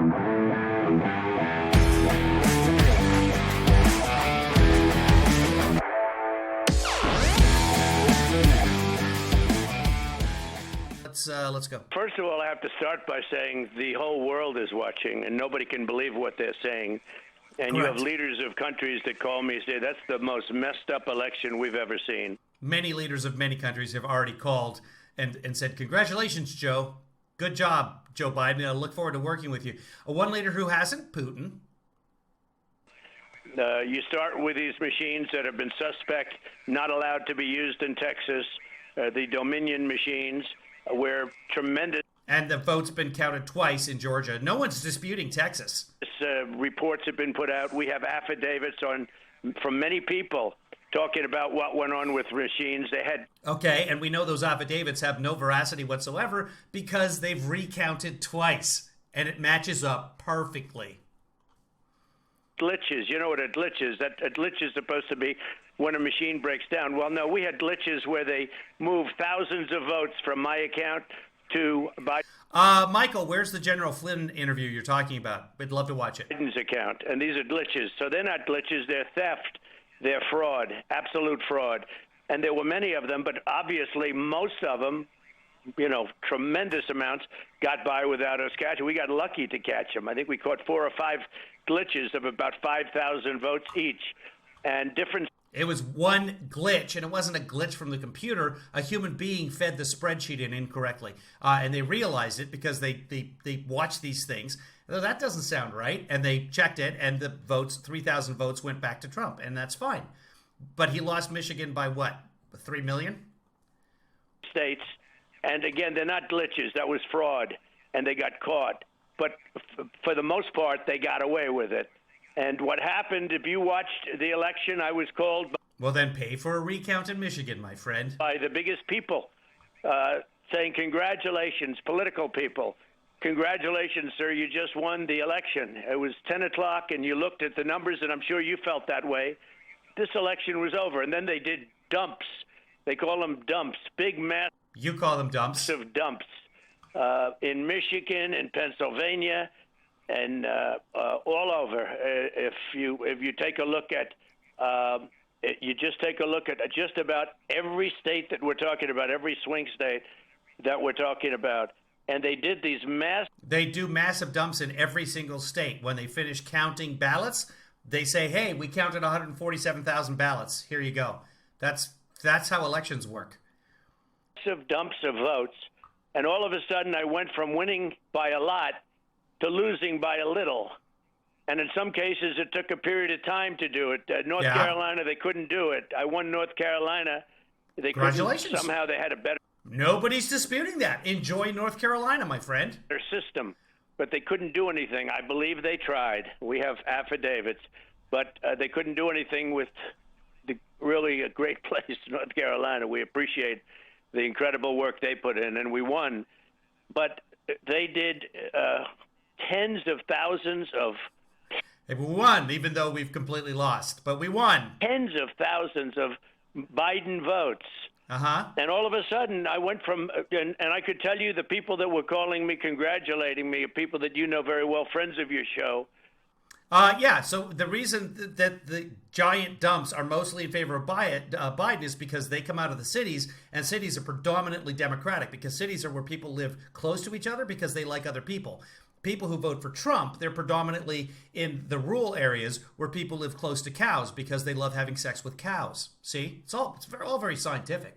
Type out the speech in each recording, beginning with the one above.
Let's go. First of all, I have to start by saying the whole world is watching, and nobody can believe what they're saying. And Correct. You have leaders of countries that call me and say, that's the most messed up election we've ever seen. Many leaders of many countries have already called and said, congratulations, Joe. Good job, Joe Biden. I look forward to working with you. One leader who hasn't, Putin. You start with these machines that have been suspect, not allowed to be used in Texas, the Dominion machines, where tremendous... And the vote's been counted twice in Georgia. No one's disputing Texas. Reports have been put out. We have affidavits from many people talking about what went on with machines. They had... Okay, and we know those affidavits have no veracity whatsoever because they've recounted twice, and it matches up perfectly. Glitches. You know what a glitch is? A glitch is supposed to be when a machine breaks down. Well, no, we had glitches where they moved thousands of votes from my account to Michael, where's the General Flynn interview you're talking about? We'd love to watch it. Biden's account, and these are glitches. So they're not glitches, they're theft, they're fraud, absolute fraud. And there were many of them, but obviously most of them, tremendous amounts, got by without us catching. We got lucky to catch them. I think we caught 4 or 5 glitches of about 5,000 votes each, and different... It was one glitch, and it wasn't a glitch from the computer. A human being fed the spreadsheet in incorrectly, and they realized it because they watched these things. That doesn't sound right, and they checked it, and the votes, 3,000 votes, went back to Trump, and that's fine. But he lost Michigan by what, 3 million? States, and again, they're not glitches. That was fraud, and they got caught. But for the most part, they got away with it. And what happened, if you watched the election, I was called... Well, then pay for a recount in Michigan, my friend. ...by the biggest people saying, congratulations, political people. Congratulations, sir, you just won the election. It was 10 o'clock, and you looked at the numbers, and I'm sure you felt that way. This election was over. And then they did dumps. They call them dumps, big mass... You call them dumps. ...of dumps in Michigan, in Pennsylvania... and all over. If you take a look at, you just take a look at just about every state that we're talking about, every swing state that we're talking about, and they did these They do massive dumps in every single state. When they finish counting ballots, they say, "Hey, we counted 147,000 ballots. Here you go." That's how elections work. Massive dumps of votes, and all of a sudden, I went from winning by a lot to losing by a little. And in some cases, it took a period of time to do it. North Carolina, they couldn't do it. I won North Carolina. They Congratulations. Couldn't. Somehow they had a better... Nobody's disputing that. Enjoy North Carolina, my friend. Their system. But they couldn't do anything. I believe they tried. We have affidavits. But they couldn't do anything with really a great place, North Carolina. We appreciate the incredible work they put in, and we won. But they did... tens of thousands of... We won, even though we've completely lost. But we won. Tens of thousands of Biden votes. Uh-huh. And all of a sudden, I went from... And I could tell you the people that were calling me, congratulating me, are people that you know very well, friends of your show. Yeah, so the reason that the giant dumps are mostly in favor of Biden is because they come out of the cities, and cities are predominantly Democratic, because cities are where people live close to each other because they like other people. People who vote for Trump, they're predominantly in the rural areas where people live close to cows because they love having sex with cows. See? It's all very scientific.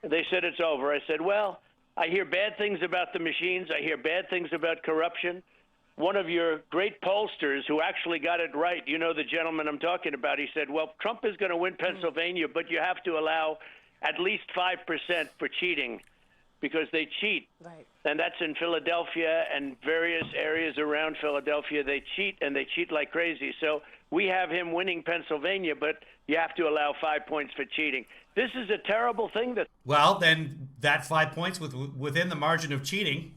They said it's over. I said, well, I hear bad things about the machines. I hear bad things about corruption. One of your great pollsters who actually got it right, you know the gentleman I'm talking about, he said, well, Trump is going to win Pennsylvania, but you have to allow at least 5% for cheating, because they cheat. Right. And that's in Philadelphia and various areas around Philadelphia. They cheat, and they cheat like crazy. So we have him winning Pennsylvania, but you have to allow 5 points for cheating. This is a terrible thing. Well, then that 5 points within the margin of cheating.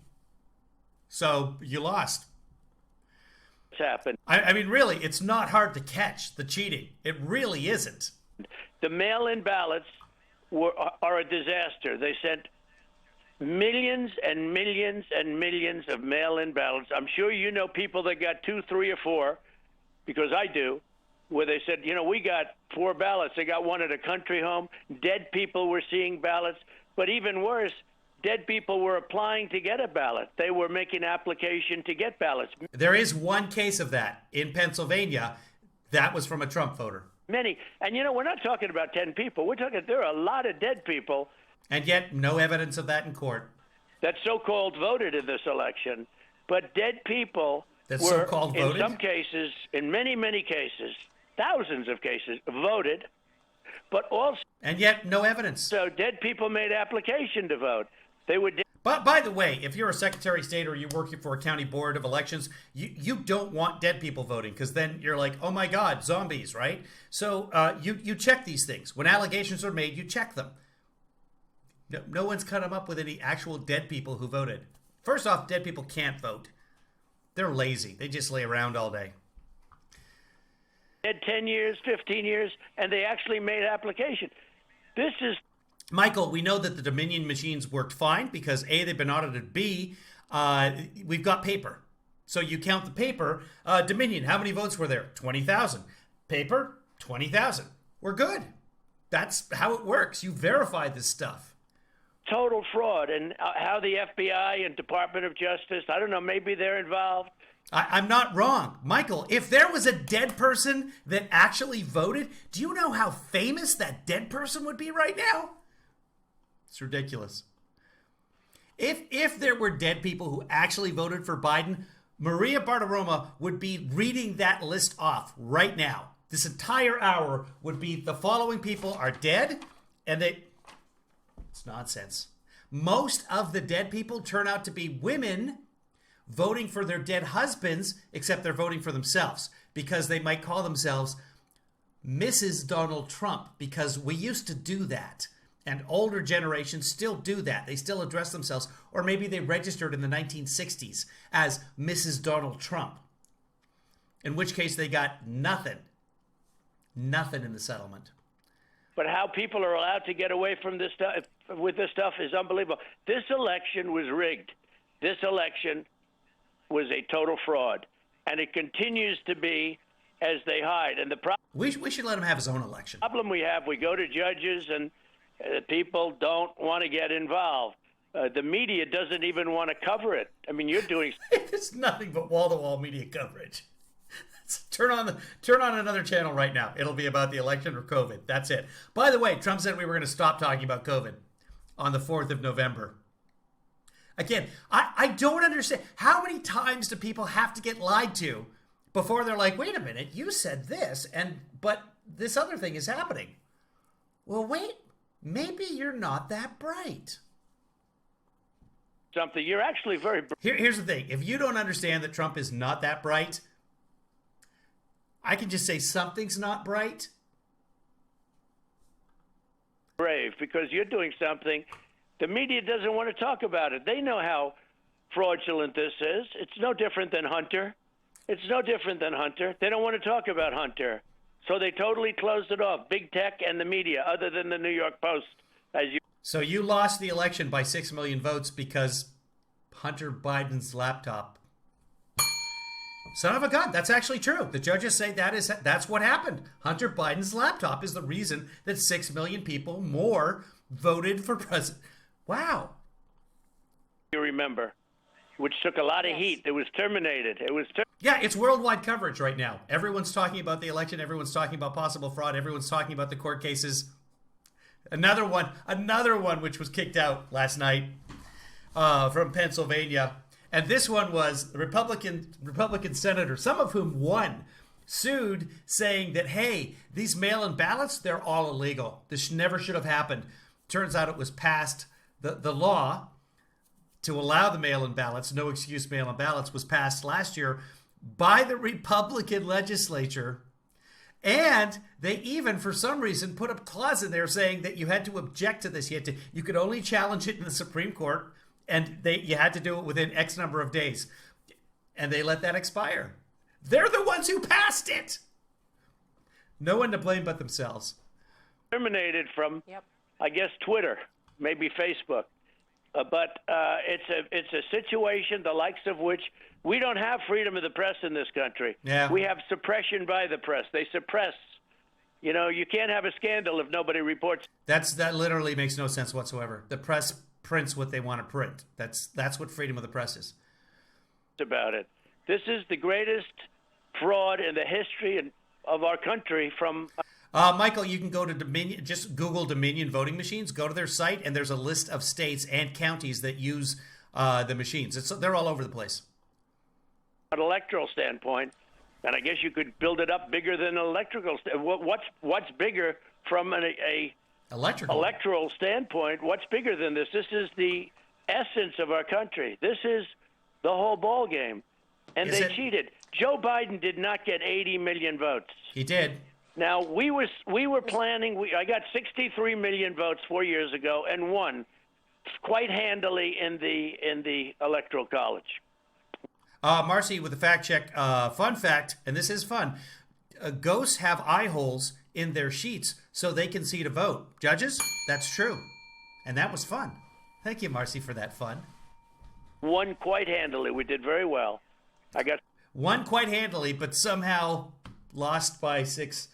So you lost. Happened. I mean, really, it's not hard to catch the cheating. It really isn't. The mail-in ballots are a disaster. They sent millions and millions and millions of mail-in ballots. I'm sure you know people that got 2, 3, or 4, because I do, where they said, we got 4 ballots. They got one at a country home. Dead people were seeing ballots. But even worse, dead people were applying to get a ballot. They were making application to get ballots. There is one case of that in Pennsylvania. That was from a Trump voter. Many. And, we're not talking about 10 people. We're talking, there are a lot of dead people. And yet, no evidence of that in court. That so-called voted in this election. But dead people that were, so-called voted? In some cases, in many, many cases, thousands of cases, voted, but also... And yet, no evidence. So dead people made application to vote. They were... But by the way, if you're a Secretary of State or you're working for a county board of elections, you don't want dead people voting, because then you're like, oh my God, zombies, right? So you check these things. When allegations are made, you check them. No one's come up with any actual dead people who voted. First off, dead people can't vote. They're lazy. They just lay around all day. Dead 10 years, 15 years, and they actually made application. This is... Michael, we know that the Dominion machines worked fine because A, they've been audited, B, we've got paper. So you count the paper. Dominion, how many votes were there? 20,000. Paper, 20,000. We're good. That's how it works. You verify this stuff. Total fraud. And how the FBI and Department of Justice, I don't know, maybe they're involved. I'm not wrong. Michael, if there was a dead person that actually voted, do you know how famous that dead person would be right now? It's ridiculous. If there were dead people who actually voted for Biden, Maria Bartiromo would be reading that list off right now. This entire hour would be the following people are dead, and it's nonsense. Most of the dead people turn out to be women voting for their dead husbands, except they're voting for themselves because they might call themselves Mrs. Donald Trump, because we used to do that. And older generations still do that. They still address themselves. Or maybe they registered in the 1960s as Mrs. Donald Trump. In which case they got nothing. Nothing in the settlement. But how people are allowed to get away from this stuff with this stuff is unbelievable. This election was rigged. This election was a total fraud. And it continues to be as they hide. And the we should let him have his own election. Problem we have, we go to judges and people don't want to get involved. The media doesn't even want to cover it. I mean, you're doing... It's nothing but wall-to-wall media coverage. Turn on another channel right now. It'll be about the election or COVID. That's it. By the way, Trump said we were going to stop talking about COVID on the 4th of November. Again, I don't understand. How many times do people have to get lied to before they're like, wait a minute, you said this, but this other thing is happening? Well, wait. Maybe you're not that bright. Something. You're actually very... Here's the thing. If you don't understand that Trump is not that bright, I can just say something's not bright. Brave, because you're doing something. The media doesn't want to talk about it. They know how fraudulent this is. It's no different than Hunter. It's no different than Hunter. They don't want to talk about Hunter. So they totally closed it off, big tech and the media, other than the New York Post. So you lost the election by 6 million votes because Hunter Biden's laptop. Son of a gun. That's actually true. The judges say that's what happened. Hunter Biden's laptop is the reason that 6 million people more voted for president. Wow. You remember, which took a lot of heat. It was terminated. Yeah, it's worldwide coverage right now. Everyone's talking about the election. Everyone's talking about possible fraud. Everyone's talking about the court cases. Another one which was kicked out last night from Pennsylvania. And this one was the Republican senator, some of whom won, sued saying that, hey, these mail-in ballots, they're all illegal. This never should have happened. Turns out it was passed. The law to allow the mail-in ballots, no excuse mail-in ballots, was passed last year by the Republican legislature. And they even, for some reason, put a clause in there saying that you had to object to this. You could only challenge it in the Supreme Court, and you had to do it within X number of days. And they let that expire. They're the ones who passed it. No one to blame but themselves. Terminated from, I guess, Twitter, maybe Facebook. but it's a situation the likes of which we don't have freedom of the press in this country. Yeah. We have suppression by the press. They suppress. You know, you can't have a scandal if nobody reports. That literally makes no sense whatsoever. The press prints what they want to print. That's what freedom of the press is. About it. This is the greatest fraud in the history of our country from... Michael, you can go to Dominion, just Google Dominion voting machines, go to their site, and there's a list of states and counties that use the machines. They're all over the place. An electoral standpoint, and I guess you could build it up bigger than an electrical. What's bigger from a electoral standpoint? What's bigger than this? This is the essence of our country. This is the whole ball game, and they cheated. Joe Biden did not get 80 million votes. He did. Now we were planning. I got 63 million votes 4 years ago and won quite handily in the Electoral College. Marcy with the fact check. Fun fact, and this is fun. Ghosts have eye holes in their sheets so they can see to vote. Judges, that's true, and that was fun. Thank you, Marcy, for that fun. Won quite handily. We did very well. I got won quite handily, but somehow lost by 6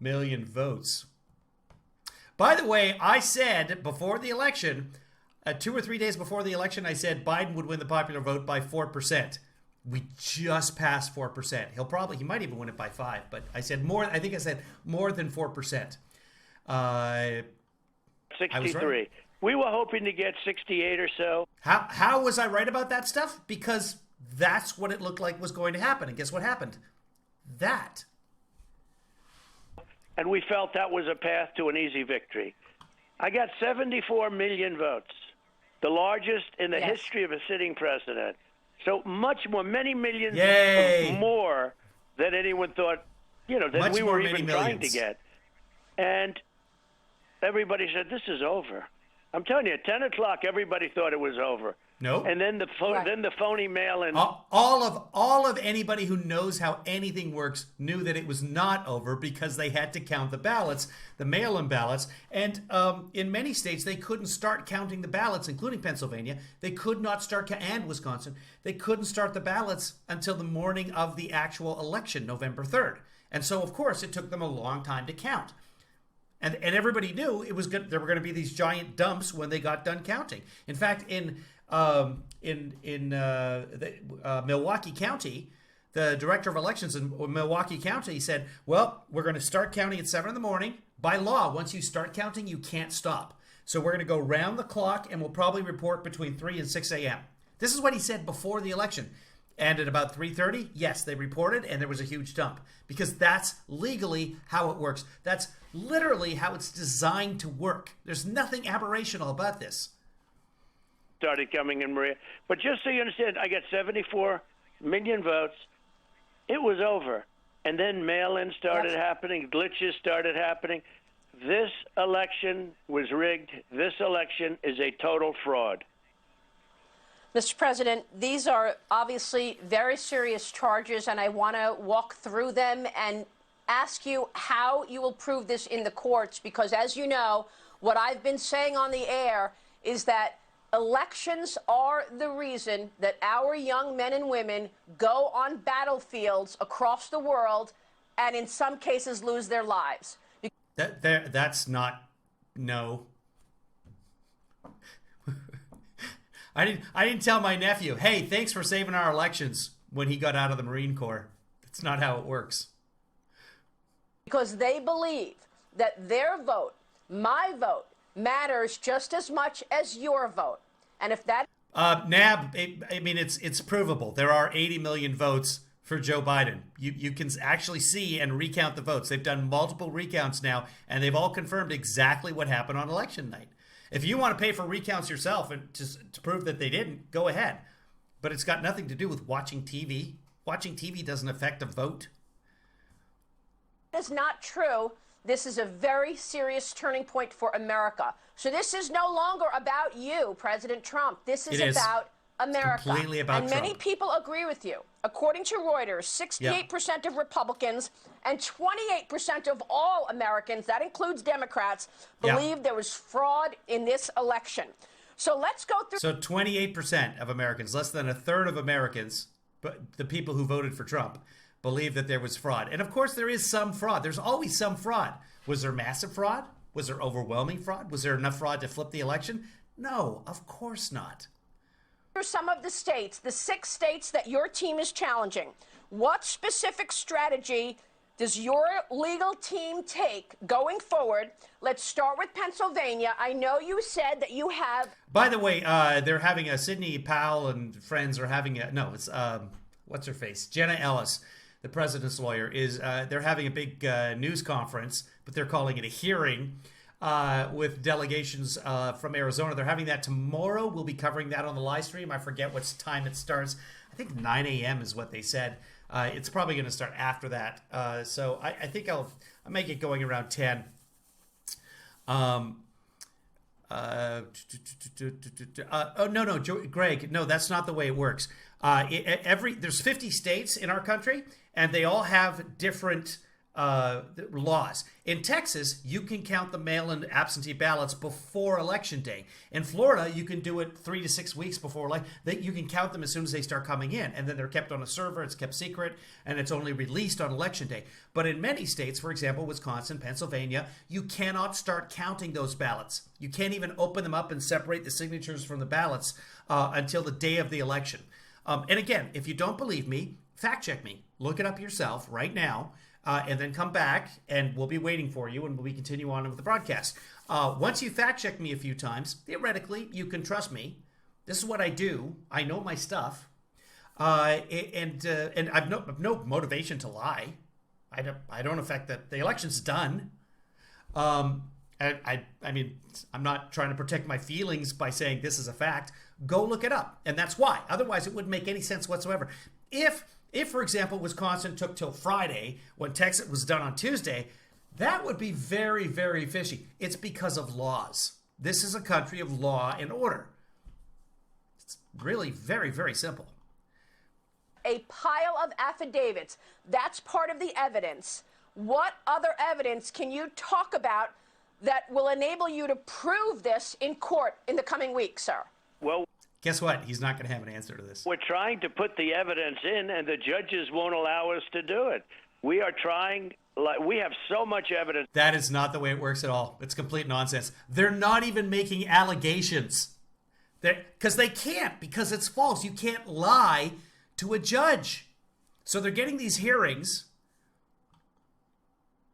million votes. By the way, I said before the election, 2 or 3 days before the election, I said Biden would win the popular vote by 4%. We just passed 4%. He might even win it by 5%, but I said more. I think I said more than 4%. 63. Right. We were hoping to get 68 or so. How was I right about that stuff? Because that's what it looked like was going to happen. And guess what happened? That. And we felt that was a path to an easy victory. I got 74 million votes, the largest in the history of a sitting president. So much more, many millions more than anyone thought, that much we were even trying to get. And everybody said, this is over. I'm telling you, at 10 o'clock, everybody thought it was over. No. And then the phony mail-in. All of anybody who knows how anything works knew that it was not over because they had to count the ballots, the mail-in ballots. And in many states, they couldn't start counting the ballots, including Pennsylvania. They could not start, and Wisconsin. They couldn't start the ballots until the morning of the actual election, November 3rd. And so, of course, it took them a long time to count. And everybody knew it was good. There were going to be these giant dumps when they got done counting. In fact, in Milwaukee County, the director of elections in Milwaukee County said, well, we're going to start counting at 7 in the morning. By law, once you start counting, you can't stop. So we're going to go round the clock, and we'll probably report between 3 and 6 a.m. This is what he said before the election. And at about 3:30, yes, they reported, and there was a huge dump. Because that's legally how it works. That's literally how it's designed to work. There's nothing aberrational about this. Started coming in, Maria. But just so you understand, I got 74 million votes. It was over. And then mail-in started happening. Glitches started happening. This election was rigged. This election is a total fraud. Mr. President, these are obviously very serious charges, and I want to walk through them and ask you how you will prove this in the courts, because as you know, what I've been saying on the air is that elections are the reason that our young men and women go on battlefields across the world and in some cases lose their lives. That's not, no. I didn't tell my nephew, hey, thanks for saving our elections when he got out of the Marine Corps. That's not how it works. Because they believe that their vote, my vote, matters just as much as your vote. And if that... Nab, it's provable. There are 80 million votes for Joe Biden. You can actually see and recount the votes. They've done multiple recounts now, and they've all confirmed exactly what happened on election night. If you want to pay for recounts yourself and to prove that they didn't, go ahead. But it's got nothing to do with watching TV. Watching TV doesn't affect a vote. Is not true. This is a very serious turning point for America. So this is no longer about you, President Trump. This is about America. It's completely about and Trump. Many people agree with you. According to Reuters, 68% of Republicans and 28% of all Americans, that includes Democrats, believe there was fraud in this election. So let's go through. So 28% of Americans, less than a third of Americans, but the people who voted for Trump, believe that there was fraud. And of course, there is some fraud. There's always some fraud. Was there massive fraud? Was there overwhelming fraud? Was there enough fraud to flip the election? No, of course not. Some of the states, the 6 states that your team is challenging. What specific strategy does your legal team take going forward? Let's start with Pennsylvania. I know you said that you have... By the way, they're having a Sidney Powell and friends are having a... No, it's... what's her face? Jenna Ellis, the president's lawyer, is... they're having a big news conference, but they're calling it a hearing with delegations from Arizona. They're having that tomorrow. We'll be covering that on the live stream. I forget what time it starts. I think 9 a.m. is what they said. It's probably going to start after that. So I think I'll make it going around 10. Oh, no, Greg, no, that's not the way it works. There's 50 states in our country, and they all have different laws. In Texas, you can count the mail-in absentee ballots before Election Day. In Florida, you can do it 3 to 6 weeks before election. You can count them as soon as they start coming in, and then they're kept on a server. It's kept secret, and it's only released on Election Day. But in many states, for example, Wisconsin, Pennsylvania, you cannot start counting those ballots. You can't even open them up and separate the signatures from the ballots until the day of the election. And again, if you don't believe me, fact check me. Look it up yourself right now. And then come back, and we'll be waiting for you, and we'll continue on with the broadcast. Once you fact-check me a few times, theoretically, you can trust me. This is what I do. I know my stuff. And I've no motivation to lie. I don't affect that the election's done. I mean, I'm not trying to protect my feelings by saying this is a fact. Go look it up, and that's why. Otherwise, it wouldn't make any sense whatsoever. If, for example, Wisconsin took till Friday when Texas was done on Tuesday, that would be very, very fishy. It's because of laws. This is a country of law and order. It's really very, very simple. A pile of affidavits. That's part of the evidence. What other evidence can you talk about that will enable you to prove this in court in the coming weeks, sir? Well, guess what? He's not going to have an answer to this. we're trying to put the evidence in, and the judges won't allow us to do it. We are trying, we have so much evidence. That is not the way it works at all. It's complete nonsense. They're not even making allegations. Because they can't, because it's false. You can't lie to a judge. So they're getting these hearings.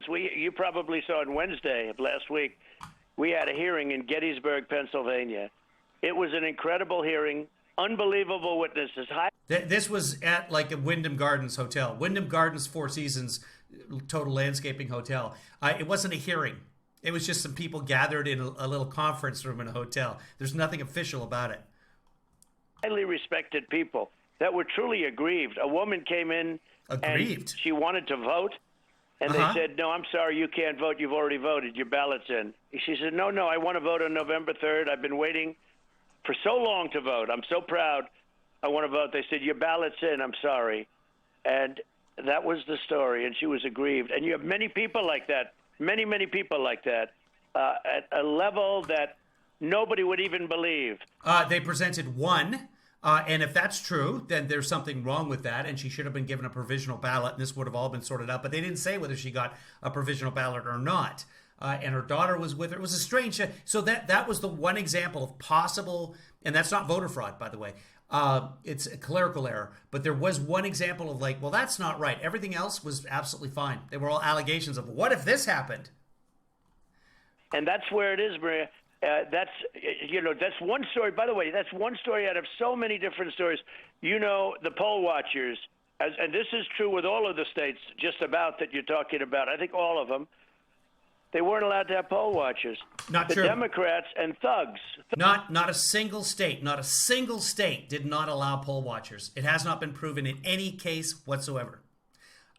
You probably saw on Wednesday of last week, we had a hearing in Gettysburg, Pennsylvania. It was an incredible hearing, unbelievable witnesses. This was at like a Wyndham Gardens hotel. Wyndham Gardens Four Seasons total landscaping hotel. It wasn't a hearing. It was just some people gathered in a little conference room in a hotel. There's nothing official about it. Highly respected people that were truly aggrieved. A woman came in Aggrieved? and she wanted to vote. And they said, no, I'm sorry, you can't vote. You've already voted. Your ballot's in. She said, no, I want to vote on November 3rd. I've been waiting for so long to vote. I'm so proud. I want to vote. They said, your ballot's in. I'm sorry. And that was the story. And she was aggrieved. And you have many people like that, many, many people like that, at a level that nobody would even believe. They presented one. And if that's true, then there's something wrong with that, and she should have been given a provisional ballot, and this would have all been sorted out. But they didn't say whether she got a provisional ballot or not. And her daughter was with her. It was a strange... So that was the one example of possible... And that's not voter fraud, by the way. It's a clerical error. But there was one example of like, well, that's not right. Everything else was absolutely fine. They were all allegations of, what if this happened? And that's where it is, Maria. That's one story. By the way, that's one story out of so many different stories. The poll watchers, and this is true with all of the states just about that you're talking about. I think all of them, they weren't allowed to have poll watchers. Not the true. Democrats and thugs. Not a single state did not allow poll watchers. It has not been proven in any case whatsoever.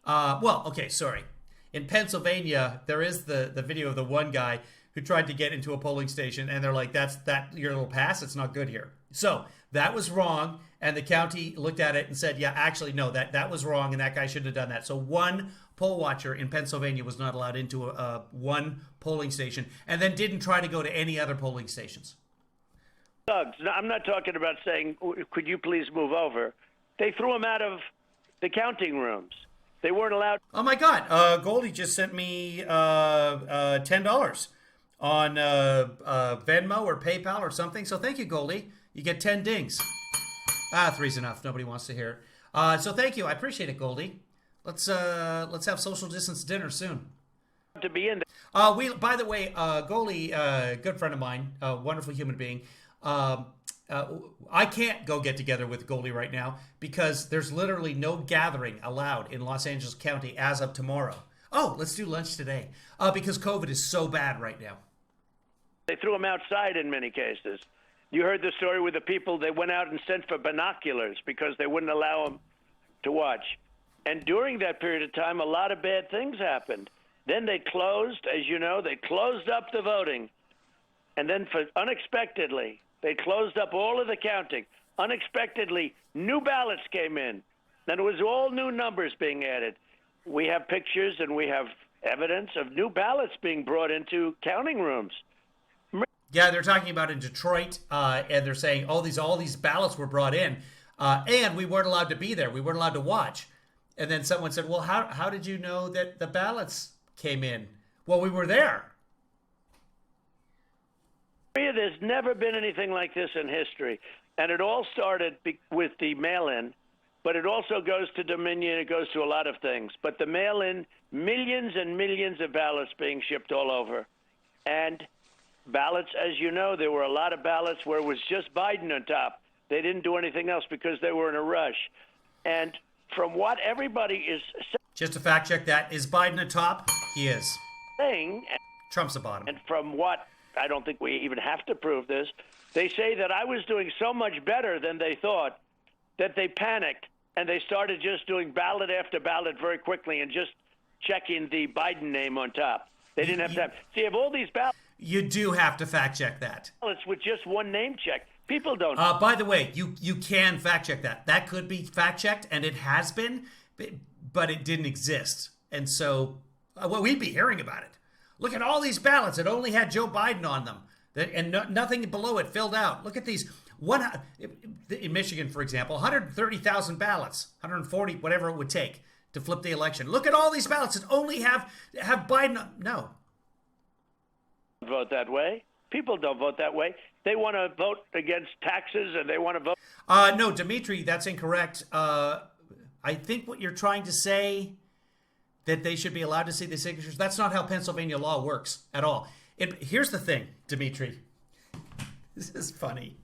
In Pennsylvania, there is the video of the one guy who tried to get into a polling station, and they're like, that's your little pass, it's not good here. So that was wrong, and the county looked at it and said, yeah, actually, no, that was wrong, and that guy shouldn't have done that. So one poll watcher in Pennsylvania was not allowed into one polling station, and then didn't try to go to any other polling stations. thugs. No, I'm not talking about saying, could you please move over? They threw them out of the counting rooms. They weren't allowed. Oh my God! Goldie just sent me $10 on Venmo or PayPal or something. So thank you, Goldie. You get 10 dings. Three's enough. Nobody wants to hear it. So thank you. I appreciate it, Goldie. Let's have social distance dinner soon. To be in there. By the way, Goldie, good friend of mine, wonderful human being. I can't go get together with Goldie right now because there's literally no gathering allowed in Los Angeles County as of tomorrow. Oh, let's do lunch today because COVID is so bad right now. They threw them outside in many cases. You heard the story with the people, they went out and sent for binoculars because they wouldn't allow them to watch. And during that period of time, a lot of bad things happened. Then they closed, as you know, they closed up the voting. And then unexpectedly, they closed up all of the counting. Unexpectedly, new ballots came in. And it was all new numbers being added. We have pictures and we have evidence of new ballots being brought into counting rooms. Yeah, they're talking about in Detroit, and they're saying all these ballots were brought in, and we weren't allowed to be there. We weren't allowed to watch. And then someone said, well, how did you know that the ballots came in? Well, we were there. There's never been anything like this in history. And it all started with the mail-in, but it also goes to Dominion. It goes to a lot of things. But the mail-in, millions and millions of ballots being shipped all over. And ballots, as you know, there were a lot of ballots where it was just Biden on top. They didn't do anything else because they were in a rush. And from what everybody is saying... Just to fact check that, is Biden atop? He is. Trump's the bottom. And from what... I don't think we even have to prove this. They say that I was doing so much better than they thought that they panicked and they started just doing ballot after ballot very quickly and just checking the Biden name on top. They didn't have to. See, if all these ballots. You do have to fact check that. Ballots with just one name check. People don't. By the way, you can fact check that. That could be fact checked, and it has been, but it didn't exist. And so, we'd be hearing about it. Look at all these ballots. It only had Joe Biden on them. And nothing below it filled out. Look at these. In Michigan, for example, 130,000 ballots, 140, whatever it would take to flip the election. Look at all these ballots that only have Biden. No. Vote that way. People don't vote that way. They want to vote against taxes and they want to vote. No, Dimitri, that's incorrect. I think what you're trying to say... that they should be allowed to see the signatures. That's not how Pennsylvania law works at all. Here's the thing, Dimitri. This is funny.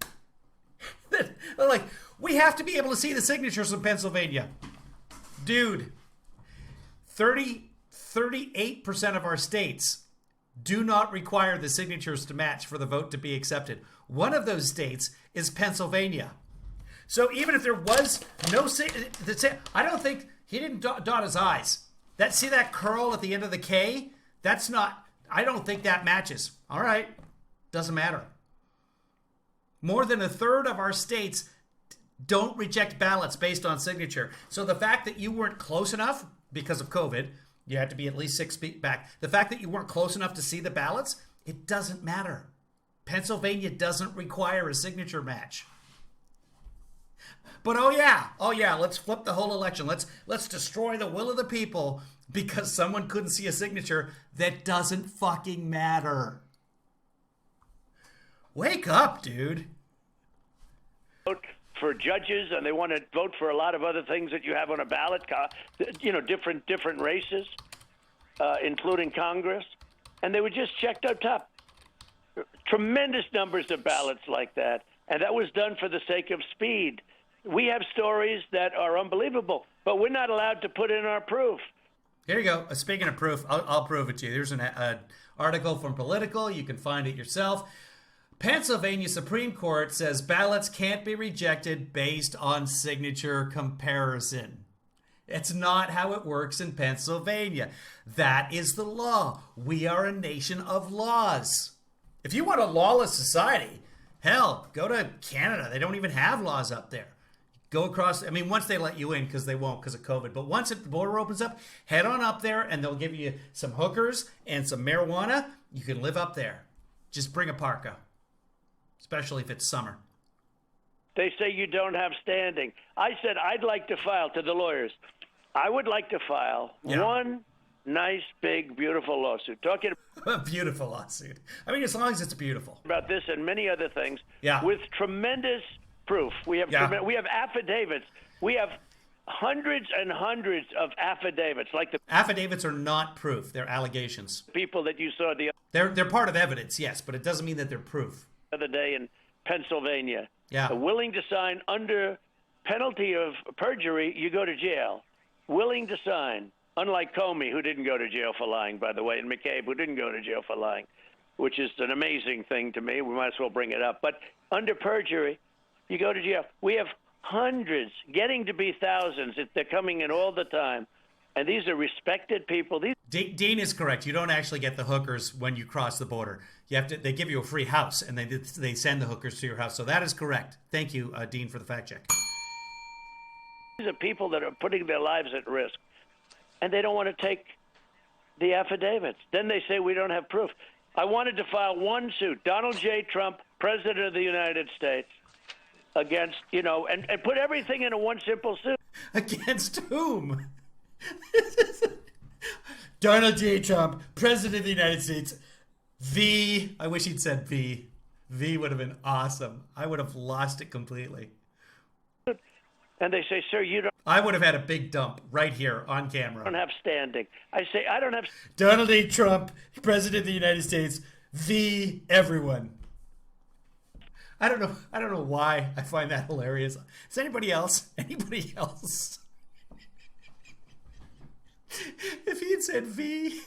They're like, we have to be able to see the signatures in Pennsylvania. Dude, 38% of our states do not require the signatures to match for the vote to be accepted. One of those states is Pennsylvania. So even if there was no I don't think he didn't dot his I's. See that curl at the end of the K? That's not, I don't think that matches. All right. Doesn't matter. More than a third of our states don't reject ballots based on signature. So the fact that you weren't close enough because of COVID, you had to be at least 6 feet back. The fact that you weren't close enough to see the ballots, it doesn't matter. Pennsylvania doesn't require a signature match. But oh yeah, let's flip the whole election. Let's destroy the will of the people because someone couldn't see a signature. That doesn't fucking matter. Wake up, dude. Vote for judges, and they want to vote for a lot of other things that you have on a ballot. Different races, including Congress, and they were just checked up top. Tremendous numbers of ballots like that, and that was done for the sake of speed. We have stories that are unbelievable, but we're not allowed to put in our proof. Here you go. Speaking of proof, I'll prove it to you. There's an article from Political. You can find it yourself. Pennsylvania Supreme Court says ballots can't be rejected based on signature comparison. It's not how it works in Pennsylvania. That is the law. We are a nation of laws. If you want a lawless society, hell, go to Canada. They don't even have laws up there. Go across, once they let you in, because they won't because of COVID. But once the border opens up, head on up there and they'll give you some hookers and some marijuana. You can live up there. Just bring a parka. especially if it's summer. They say you don't have standing. I said I'd like to file to the lawyers. I would like to file one nice, big, beautiful lawsuit. Talking A beautiful lawsuit. I mean, as long as it's beautiful. about this and many other things Yeah. with tremendous proof. We have we have affidavits. We have hundreds and hundreds of affidavits, like the Affidavits are not proof. They're allegations. people that you saw the They're part of evidence, yes, but it doesn't mean that they're proof. other day in Pennsylvania. Yeah. Willing to sign under penalty of perjury, you go to jail. Willing to sign. Unlike Comey, who didn't go to jail for lying, by the way, and McCabe, who didn't go to jail for lying, which is an amazing thing to me. We might as well bring it up. But under perjury, you go to jail. We have hundreds, getting to be thousands. They're coming in all the time. And these are respected people. Dean is correct. You don't actually get the hookers when you cross the border. You have to. They give you a free house, and they send the hookers to your house. So that is correct. Thank you, Dean, for the fact check. These are people that are putting their lives at risk, and they don't want to take the affidavits. Then they say we don't have proof. I wanted to file one suit, Donald J. Trump, President of the United States, against, and put everything in a one simple suit. Against whom? Donald J. Trump, President of the United States. I wish he'd said V. V would have been awesome. I would have lost it completely. And they say, sir, you I would have had a big dump right here on camera. don't have standing. I say, I don't have. Donald J. Trump, President of the United States. V. Everyone. I don't know why I find that hilarious. Is anybody else? Anybody else? If he had said V.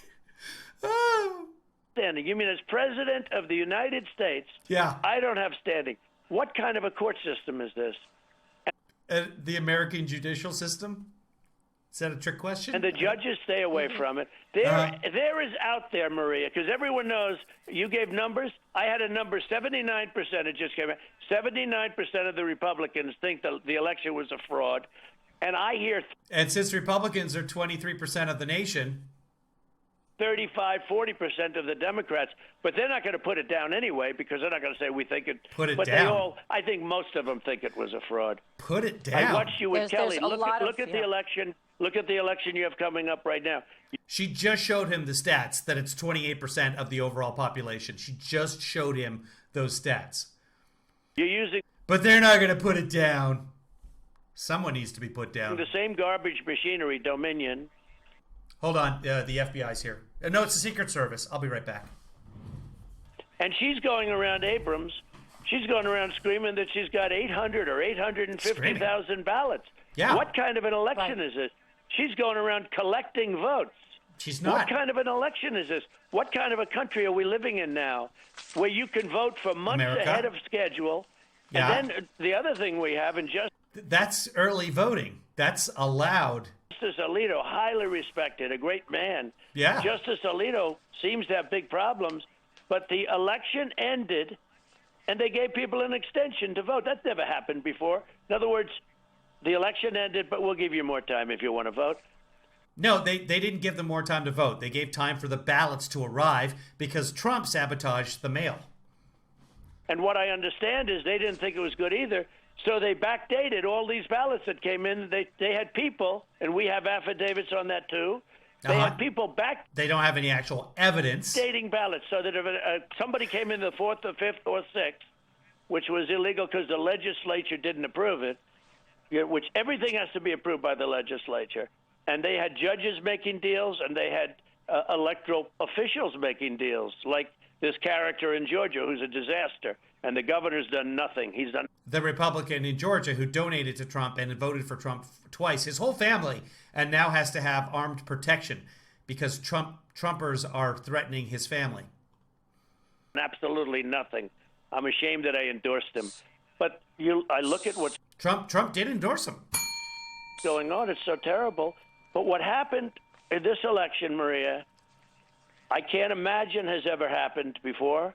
Oh. Standing. You mean as President of the United States? Yeah. I don't have standing. What kind of a court system is this? The American judicial system? Is that a trick question? And the judges stay away from it. There is out there, Maria, because everyone knows you gave numbers. I had a number, 79%. It just came out. 79% of the Republicans think the election was a fraud. And I hear and since Republicans are 23% of the nation, 35, 40% of the Democrats, but they're not going to put it down anyway because they're not going to say we think it. Put it but down. I think most of them think it was a fraud. Put it down. I watched you with Kelly. There's a lot Look at the election. Look at the election you have coming up right now. She just showed him the stats that it's 28% of the overall population. She just showed him those stats. You're using But they're not going to put it down. Someone needs to be put down. the same garbage machinery, Dominion. Hold on. The FBI's here. No, it's the Secret Service. I'll be right back. And she's going around Abrams. She's going around screaming that she's got 800 or 850,000 ballots. Yeah. What kind of an election is this? She's going around collecting votes. She's not. What kind of an election is this? What kind of a country are we living in now where you can vote for months America? ahead of schedule? Yeah. And then the other thing we have, and That's early voting. That's allowed. Justice Alito, highly respected, a great man. Yeah. Justice Alito seems to have big problems, but the election ended, and they gave people an extension to vote. That's never happened before. In other words, the election ended, but we'll give you more time if you want to vote. No, they didn't give them more time to vote. They gave time for the ballots to arrive because Trump sabotaged the mail. And what I understand is they didn't think it was good either, so they backdated all these ballots that came in. They had people, and we have affidavits on that too. They had people They don't have any actual evidence. backdating ballots so that if somebody came in the 4th or 5th or 6th, which was illegal because the legislature didn't approve it, which everything has to be approved by the legislature. And they had judges making deals, and they had electoral officials making deals, like this character in Georgia who's a disaster, and the governor's done nothing. He's done The Republican in Georgia who donated to Trump and voted for Trump twice, his whole family, and now has to have armed protection because Trumpers are threatening his family. absolutely nothing. I'm ashamed that I endorsed him. But I look at what's Trump did endorse him. going on. It's so terrible. But what happened in this election, Maria, I can't imagine has ever happened before.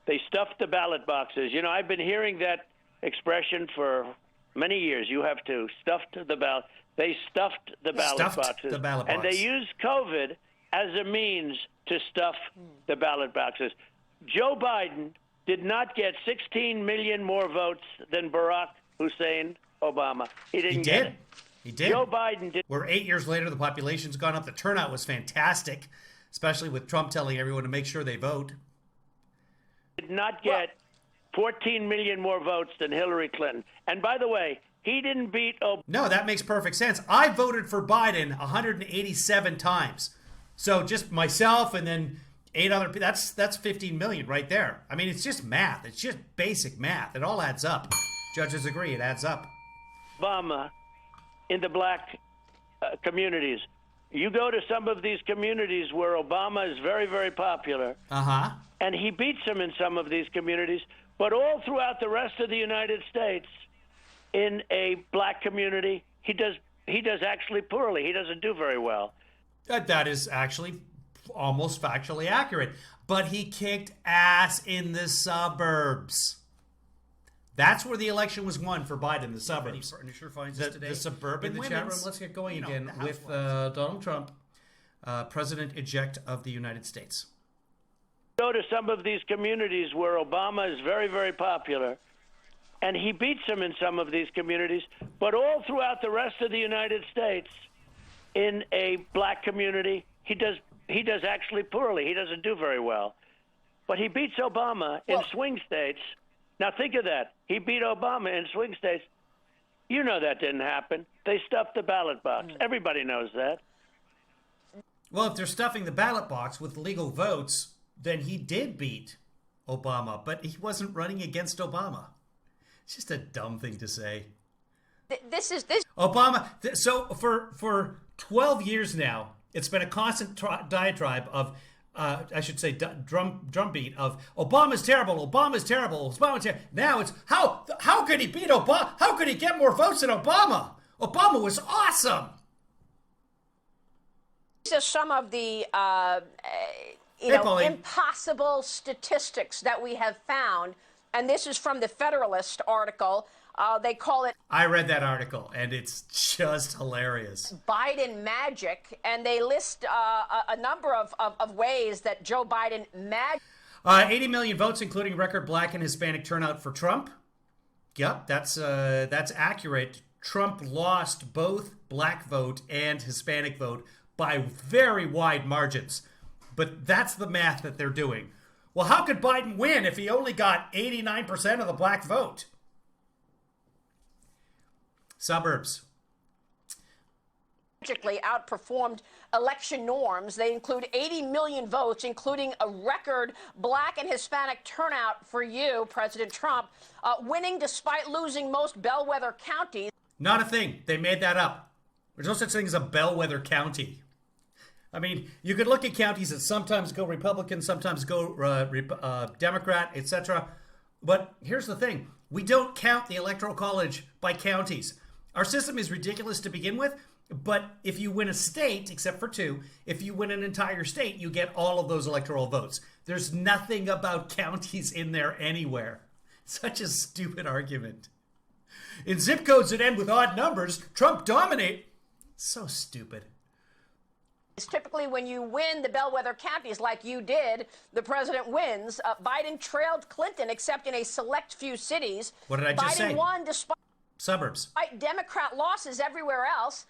They stuffed the ballot boxes. You know, I've been hearing that expression for many years. You have to stuffed the ballot. They stuffed the ballot boxes. The ballot and box. they used COVID as a means to stuff the ballot boxes. Joe Biden did not get 16 million more votes than Barack Hussein Obama. He didn't get it. He did. Joe Biden did. We're 8 years later. The population's gone up. The turnout was fantastic, especially with Trump telling everyone to make sure they vote. Did not get 14 million more votes than Hillary Clinton. And by the way, he didn't beat Obama. No, that makes perfect sense. I voted for Biden 187 times. So just myself and then 8 other people. That's 15 million right there. I mean, it's just math. It's just basic math. It all adds up. Judges agree. It adds up. Obama in the black communities. You go to some of these communities where Obama is very, very popular. Uh-huh. And he beats him in some of these communities. But all throughout the rest of the United States, in a black community, he does actually poorly. He doesn't do very well. That is actually almost factually accurate. But he kicked ass in the suburbs. That's where the election was won for Biden, the suburbs. Furniture finds us today. The suburban in the women's. chat room. Let's get going again with Donald Trump, President-elect of the United States. Go to some of these communities where Obama is very, very popular, and he beats him in some of these communities. But all throughout the rest of the United States, in a black community, he does actually poorly. He doesn't do very well. But he beats Obama in swing states. Now think of that. He beat Obama in swing states. You know that didn't happen. They stuffed the ballot box. Everybody knows that. Well, if they're stuffing the ballot box with legal votes, then he did beat Obama, but he wasn't running against Obama. It's just a dumb thing to say. This Obama. So for 12 years now, it's been a constant diatribe of, I should say, drumbeat of Obama's terrible, Obama's terrible, Obama's terrible. Now it's how could he beat Obama? How could he get more votes than Obama? Obama was awesome. These are some of the impossible statistics that we have found, and this is from the Federalist article. They call it... I read that article, and it's just hilarious. Biden magic, and they list a number of ways that Joe Biden 80 million votes, including record black and Hispanic turnout for Trump. Yep, that's accurate. Trump lost both black vote and Hispanic vote by very wide margins. But that's the math that they're doing. Well, how could Biden win if he only got 89% of the black vote? Suburbs. magically outperformed election norms. They include 80 million votes, including a record black and Hispanic turnout for you, President Trump, winning despite losing most bellwether counties. Not a thing. They made that up. There's no such thing as a bellwether county. I mean, you could look at counties that sometimes go Republican, sometimes go Democrat, etc. But here's the thing. We don't count the Electoral College by counties. Our system is ridiculous to begin with, but if you win a state, except for two, if you win an entire state, you get all of those electoral votes. There's nothing about counties in there anywhere. Such a stupid argument. In zip codes that end with odd numbers, Trump dominates. So stupid. It's typically when you win the bellwether counties like you did, the president wins. Biden trailed Clinton, except in a select few cities. What did I just say? Biden won despite suburbs. Democrat losses everywhere else.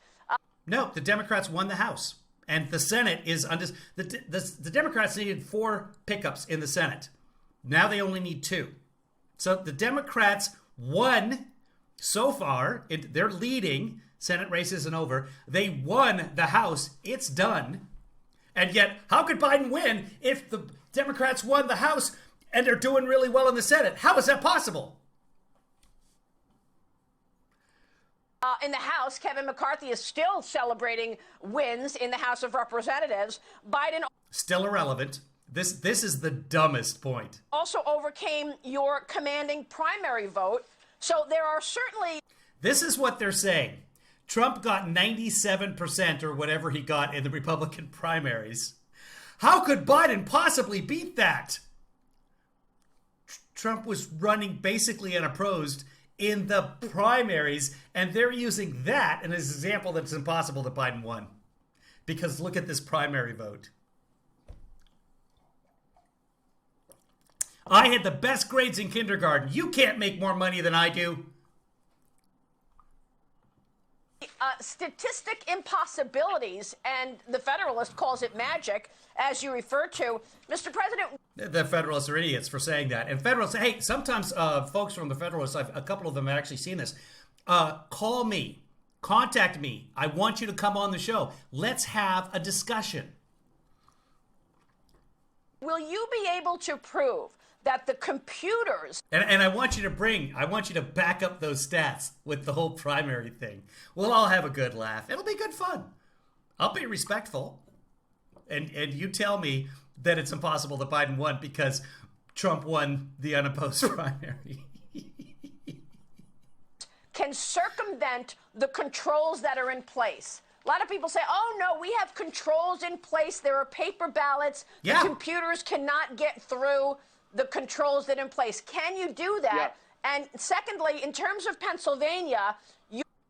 No, the Democrats won the House. And the Senate is under... The Democrats needed 4 pickups in the Senate. Now they only need 2. So the Democrats won so far. They're leading. Senate race isn't over. They won the House. It's done. And yet, how could Biden win if the Democrats won the House and they're doing really well in the Senate? How is that possible? In the House, Kevin McCarthy is still celebrating wins in the House of Representatives. Biden still irrelevant. This is the dumbest point. Also overcame your commanding primary vote. So there are certainly... This is what they're saying. Trump got 97% or whatever he got in the Republican primaries. How could Biden possibly beat that? Trump was running basically unopposed in the primaries, and they're using that as an example that it's impossible that Biden won. Because look at this primary vote. I had the best grades in kindergarten. You can't make more money than I do. Statistic impossibilities, and the Federalist calls it magic, as you refer to. Mr. President. The Federalists are idiots for saying that. And Federalists, hey, sometimes folks from the Federalists, a couple of them have actually seen this. Call me. Contact me. I want you to come on the show. Let's have a discussion. Will you be able to prove that the computers... And I want you to back up those stats with the whole primary thing. We'll all have a good laugh. It'll be good fun. I'll be respectful. And you tell me that it's impossible that Biden won because Trump won the unopposed primary. Can circumvent the controls that are in place. A lot of people say, oh, no, we have controls in place. There are paper ballots. Yeah. The computers cannot get through the controls that are in place. Can you do that? Yeah. And secondly, in terms of Pennsylvania,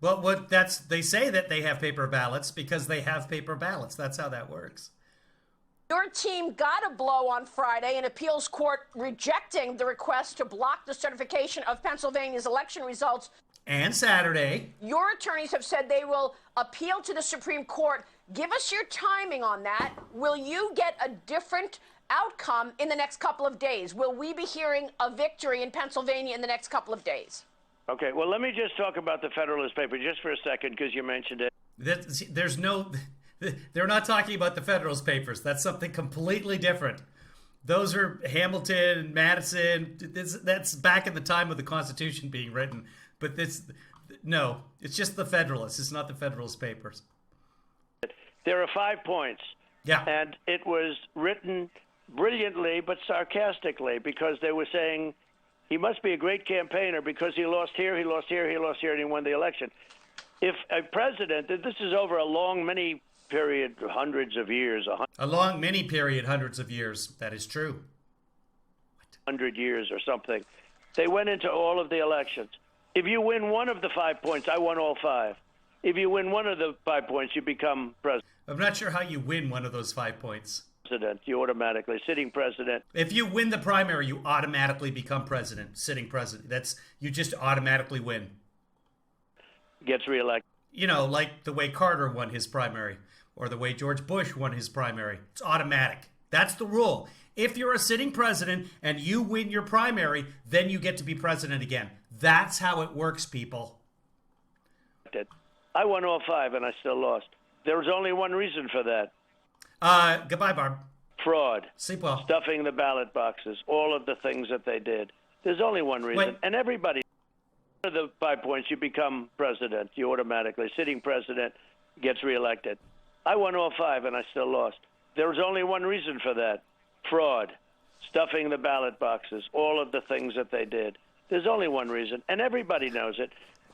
Well, they say that they have paper ballots because they have paper ballots. That's how that works. Your team got a blow on Friday in appeals court rejecting the request to block the certification of Pennsylvania's election results. And Saturday. Your attorneys have said they will appeal to the Supreme Court. Give us your timing on that. Will you get a different outcome in the next couple of days? Will we be hearing a victory in Pennsylvania in the next couple of days? Okay, well, let me just talk about the Federalist paper just for a second because you mentioned it. They're not talking about the Federalist Papers. That's something completely different. Those are Hamilton and Madison. That's back in the time of the Constitution being written. But it's just the Federalists. It's not the Federalist Papers. There are 5 points. Yeah. And it was written brilliantly but sarcastically because they were saying he must be a great campaigner because he lost here, he lost here, he lost here, and he won the election. If a president, this is over a long, many period, hundreds of years. A long, many period, hundreds of years. That is true. 100 years or something. They went into all of the elections. If you win one of the 5 points, I won all 5. If you win one of the 5 points, you become president. I'm not sure how you win one of those 5 points. You automatically, sitting president. If you win the primary, you automatically become president, sitting president. You just automatically win. Gets reelected. You know, like the way Carter won his primary or the way George Bush won his primary. It's automatic. That's the rule. If you're a sitting president and you win your primary, then you get to be president again. That's how it works, people. I won all 5 and I still lost. There was only one reason for that. Goodbye, Barb. Fraud. Sleep well. Stuffing the ballot boxes. All of the things that they did. There's only one reason. Wait. And everybody, one of the 5 points, you become president. You automatically, sitting president, gets reelected. I won all 5 and I still lost. There was only one reason for that. Fraud. Stuffing the ballot boxes. All of the things that they did. There's only one reason. And everybody knows it.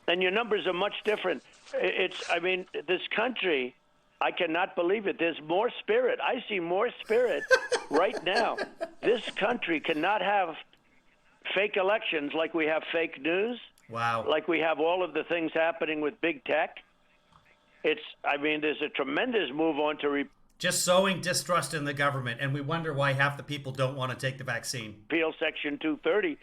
And your numbers are much different. This country, I cannot believe it. There's more spirit. I see more spirit right now. This country cannot have fake elections like we have fake news. Wow. Like we have all of the things happening with big tech. There's a tremendous move on to just sowing distrust in the government, and we wonder why half the people don't want to take the vaccine. repeal Section 230.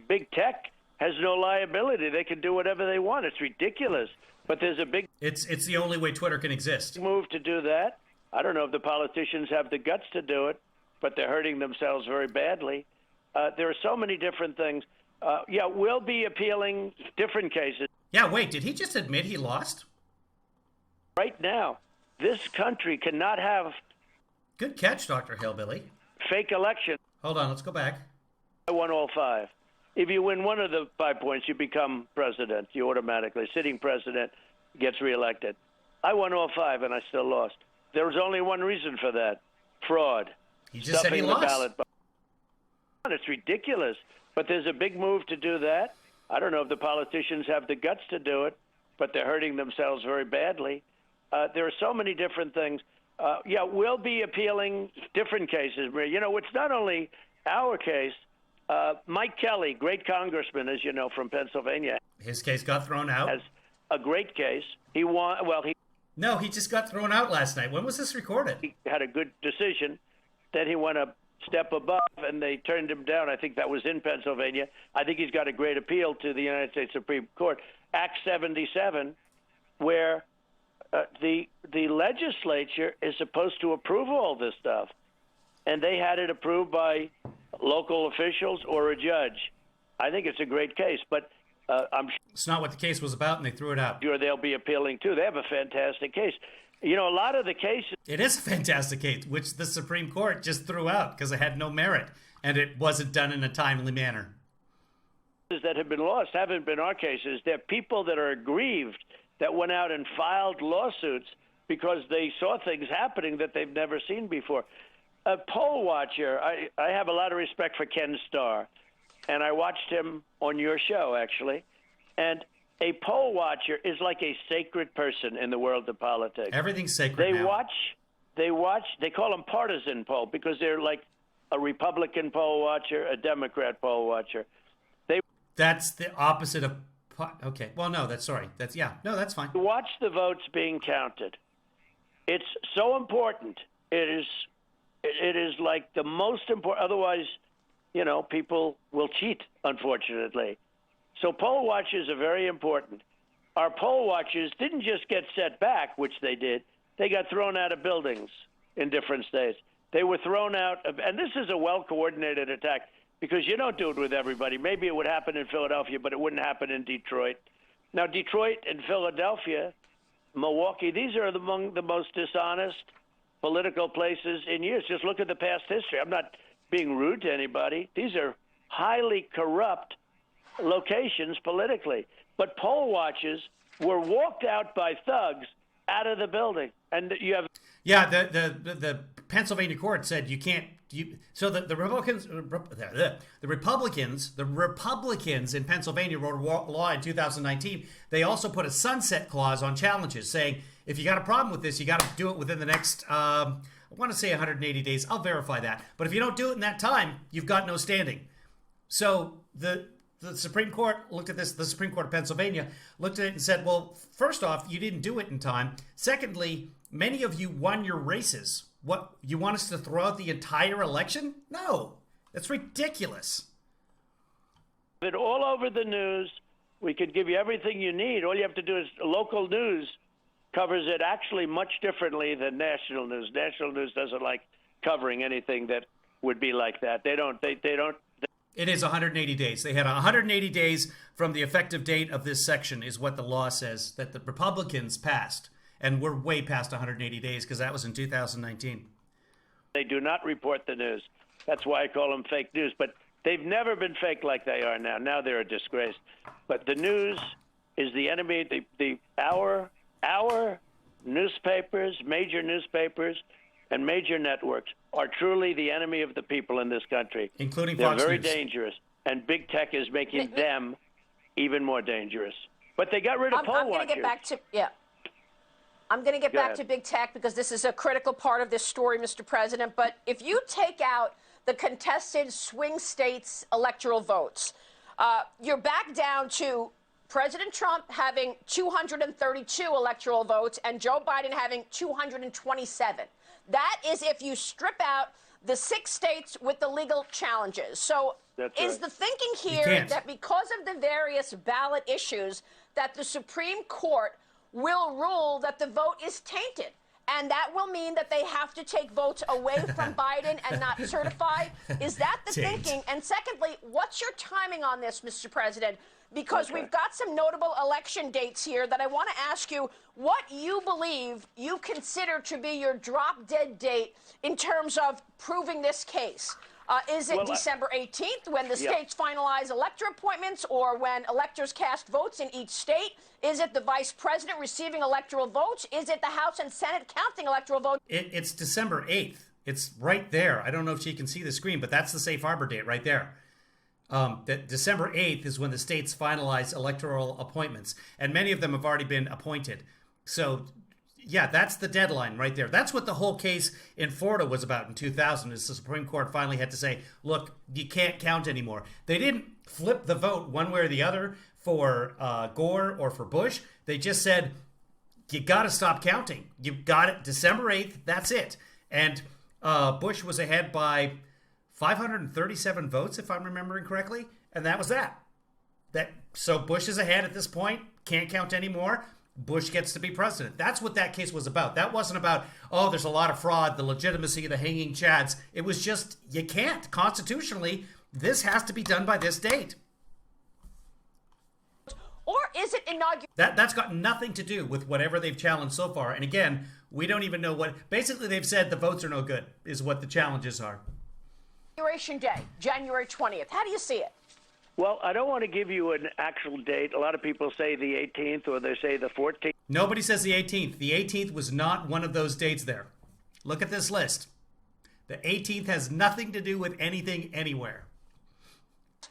Big tech has no liability. They can do whatever they want. It's ridiculous. But there's a big... It's the only way Twitter can exist. ...move to do that. I don't know if the politicians have the guts to do it, but they're hurting themselves very badly. There are so many different things. We'll be appealing different cases. Yeah, wait, did he just admit he lost? Right now, this country cannot have... Good catch, Dr. Hillbilly. ...fake elections. Hold on, let's go back. I won all 5. If you win one of the 5 points, you become president. You automatically, sitting president, gets reelected. I won all 5 and I still lost. There was only one reason for that. Fraud. He just said he lost. The ballot box. It's ridiculous. But there's a big move to do that. I don't know if the politicians have the guts to do it, but they're hurting themselves very badly. There are so many different things. We'll be appealing different cases. You know, it's not only our case. Mike Kelly, great congressman, as you know, from Pennsylvania. His case got thrown out. Has a great case. He won. No, he just got thrown out last night. When was this recorded? He had a good decision. Then he won a step above, and they turned him down. I think that was in Pennsylvania. I think he's got a great appeal to the United States Supreme Court. Act 77, where the legislature is supposed to approve all this stuff, and they had it approved by local officials or a judge. I think it's a great case, but I'm sure It's not what the case was about, and they threw it out. they'll be appealing too. They have a fantastic case. You know, a lot of the cases. It is a fantastic case, which the Supreme Court just threw out because it had no merit, and it wasn't done in a timely manner. That have been lost haven't been our cases. They're people that are aggrieved that went out and filed lawsuits because they saw things happening that they've never seen before. A poll watcher, I have a lot of respect for Ken Starr, and I watched him on your show, actually. And a poll watcher is like a sacred person in the world of politics. Everything's sacred They now. watch, they call them partisan poll because they're like a Republican poll watcher, a Democrat poll watcher. That's the opposite of... Okay, well, no, that's fine. Watch the votes being counted. It's so important. It is like the most important. Otherwise, you know, people will cheat, unfortunately. So poll watchers are very important. Our poll watchers didn't just get set back, which they did. They got thrown out of buildings in different states. They were thrown out of, and this is a well-coordinated attack because you don't do it with everybody. Maybe it would happen in Philadelphia, but it wouldn't happen in Detroit. Now, Detroit and Philadelphia, Milwaukee, these are among the most dishonest political places in years. Just look at the past history. I'm not being rude to anybody. These are highly corrupt locations politically. But poll watchers were walked out by thugs out of the building. And you have... Yeah, the Pennsylvania court said you can't... So the Republicans in Pennsylvania wrote a law in 2019. They also put a sunset clause on challenges saying if you got a problem with this, you got to do it within the next, I want to say 180 days. I'll verify that. But if you don't do it in that time, you've got no standing. So the Supreme Court looked at this, the Supreme Court of Pennsylvania looked at it and said, well, first off, you didn't do it in time. Secondly, many of you won your races. What, you want us to throw out the entire election? No, that's ridiculous. It all over the news. We could give you everything you need. All you have to do is local news covers it actually much differently than national news. National news doesn't like covering anything that would be like that. They don't. It is 180 days. They had 180 days from the effective date of this section is what the law says that the Republicans passed. And we're way past 180 days because that was in 2019. They do not report the news. That's why I call them fake news. But they've never been fake like they are now. Now they're a disgrace. But the news is the enemy. Our newspapers, major newspapers, and major networks are truly the enemy of the people in this country. Including They're Fox very News. dangerous. And big tech is making them even more dangerous. But they got rid of poll I'm watchers. going to get back to, I'm going to get back to big tech because this is a critical part of this story, Mr. President. But if you take out the contested swing states electoral votes, you're back down to President Trump having 232 electoral votes and Joe Biden having 227. That is if you strip out the 6 states with the legal challenges. So is the thinking here that because of the various ballot issues that the Supreme Court will rule that the vote is tainted, and that will mean that they have to take votes away from Biden and not certify? Is that the thinking? And secondly, what's your timing on this, Mr. President? Because we've got some notable election dates here that I want to ask you what you believe you consider to be your drop-dead date in terms of proving this case. Is it December 18th when the states finalize elector appointments or when electors cast votes in each state? Is it the vice president receiving electoral votes? Is it the House and Senate counting electoral votes? It's December 8th. It's right there. I don't know if you can see the screen, but that's the safe harbor date right there. That December 8th is when the states finalize electoral appointments, and many of them have already been appointed. So, yeah, that's the deadline right there. That's what the whole case in Florida was about in 2000, is the Supreme Court finally had to say, look, you can't count anymore. They didn't flip the vote one way or the other for Gore or for Bush. They just said, you got to stop counting. You've got it December 8th, that's it. And Bush was ahead by 537 votes, if I'm remembering correctly, and that was that. So Bush is ahead at this point, can't count anymore. Bush gets to be president. That's what that case was about. That wasn't about, oh, there's a lot of fraud, the legitimacy of the hanging chads. It was just, you can't. Constitutionally, this has to be done by this date. Or is it inauguration? That's got nothing to do with whatever they've challenged so far. And again, we don't even know what... Basically, they've said the votes are no good, is what the challenges are. Inauguration Day, January 20th. How do you see it? Well, I don't want to give you an actual date. A lot of people say the 18th or they say the 14th. Nobody says the 18th. The 18th was not one of those dates there. Look at this list. The 18th has nothing to do with anything anywhere.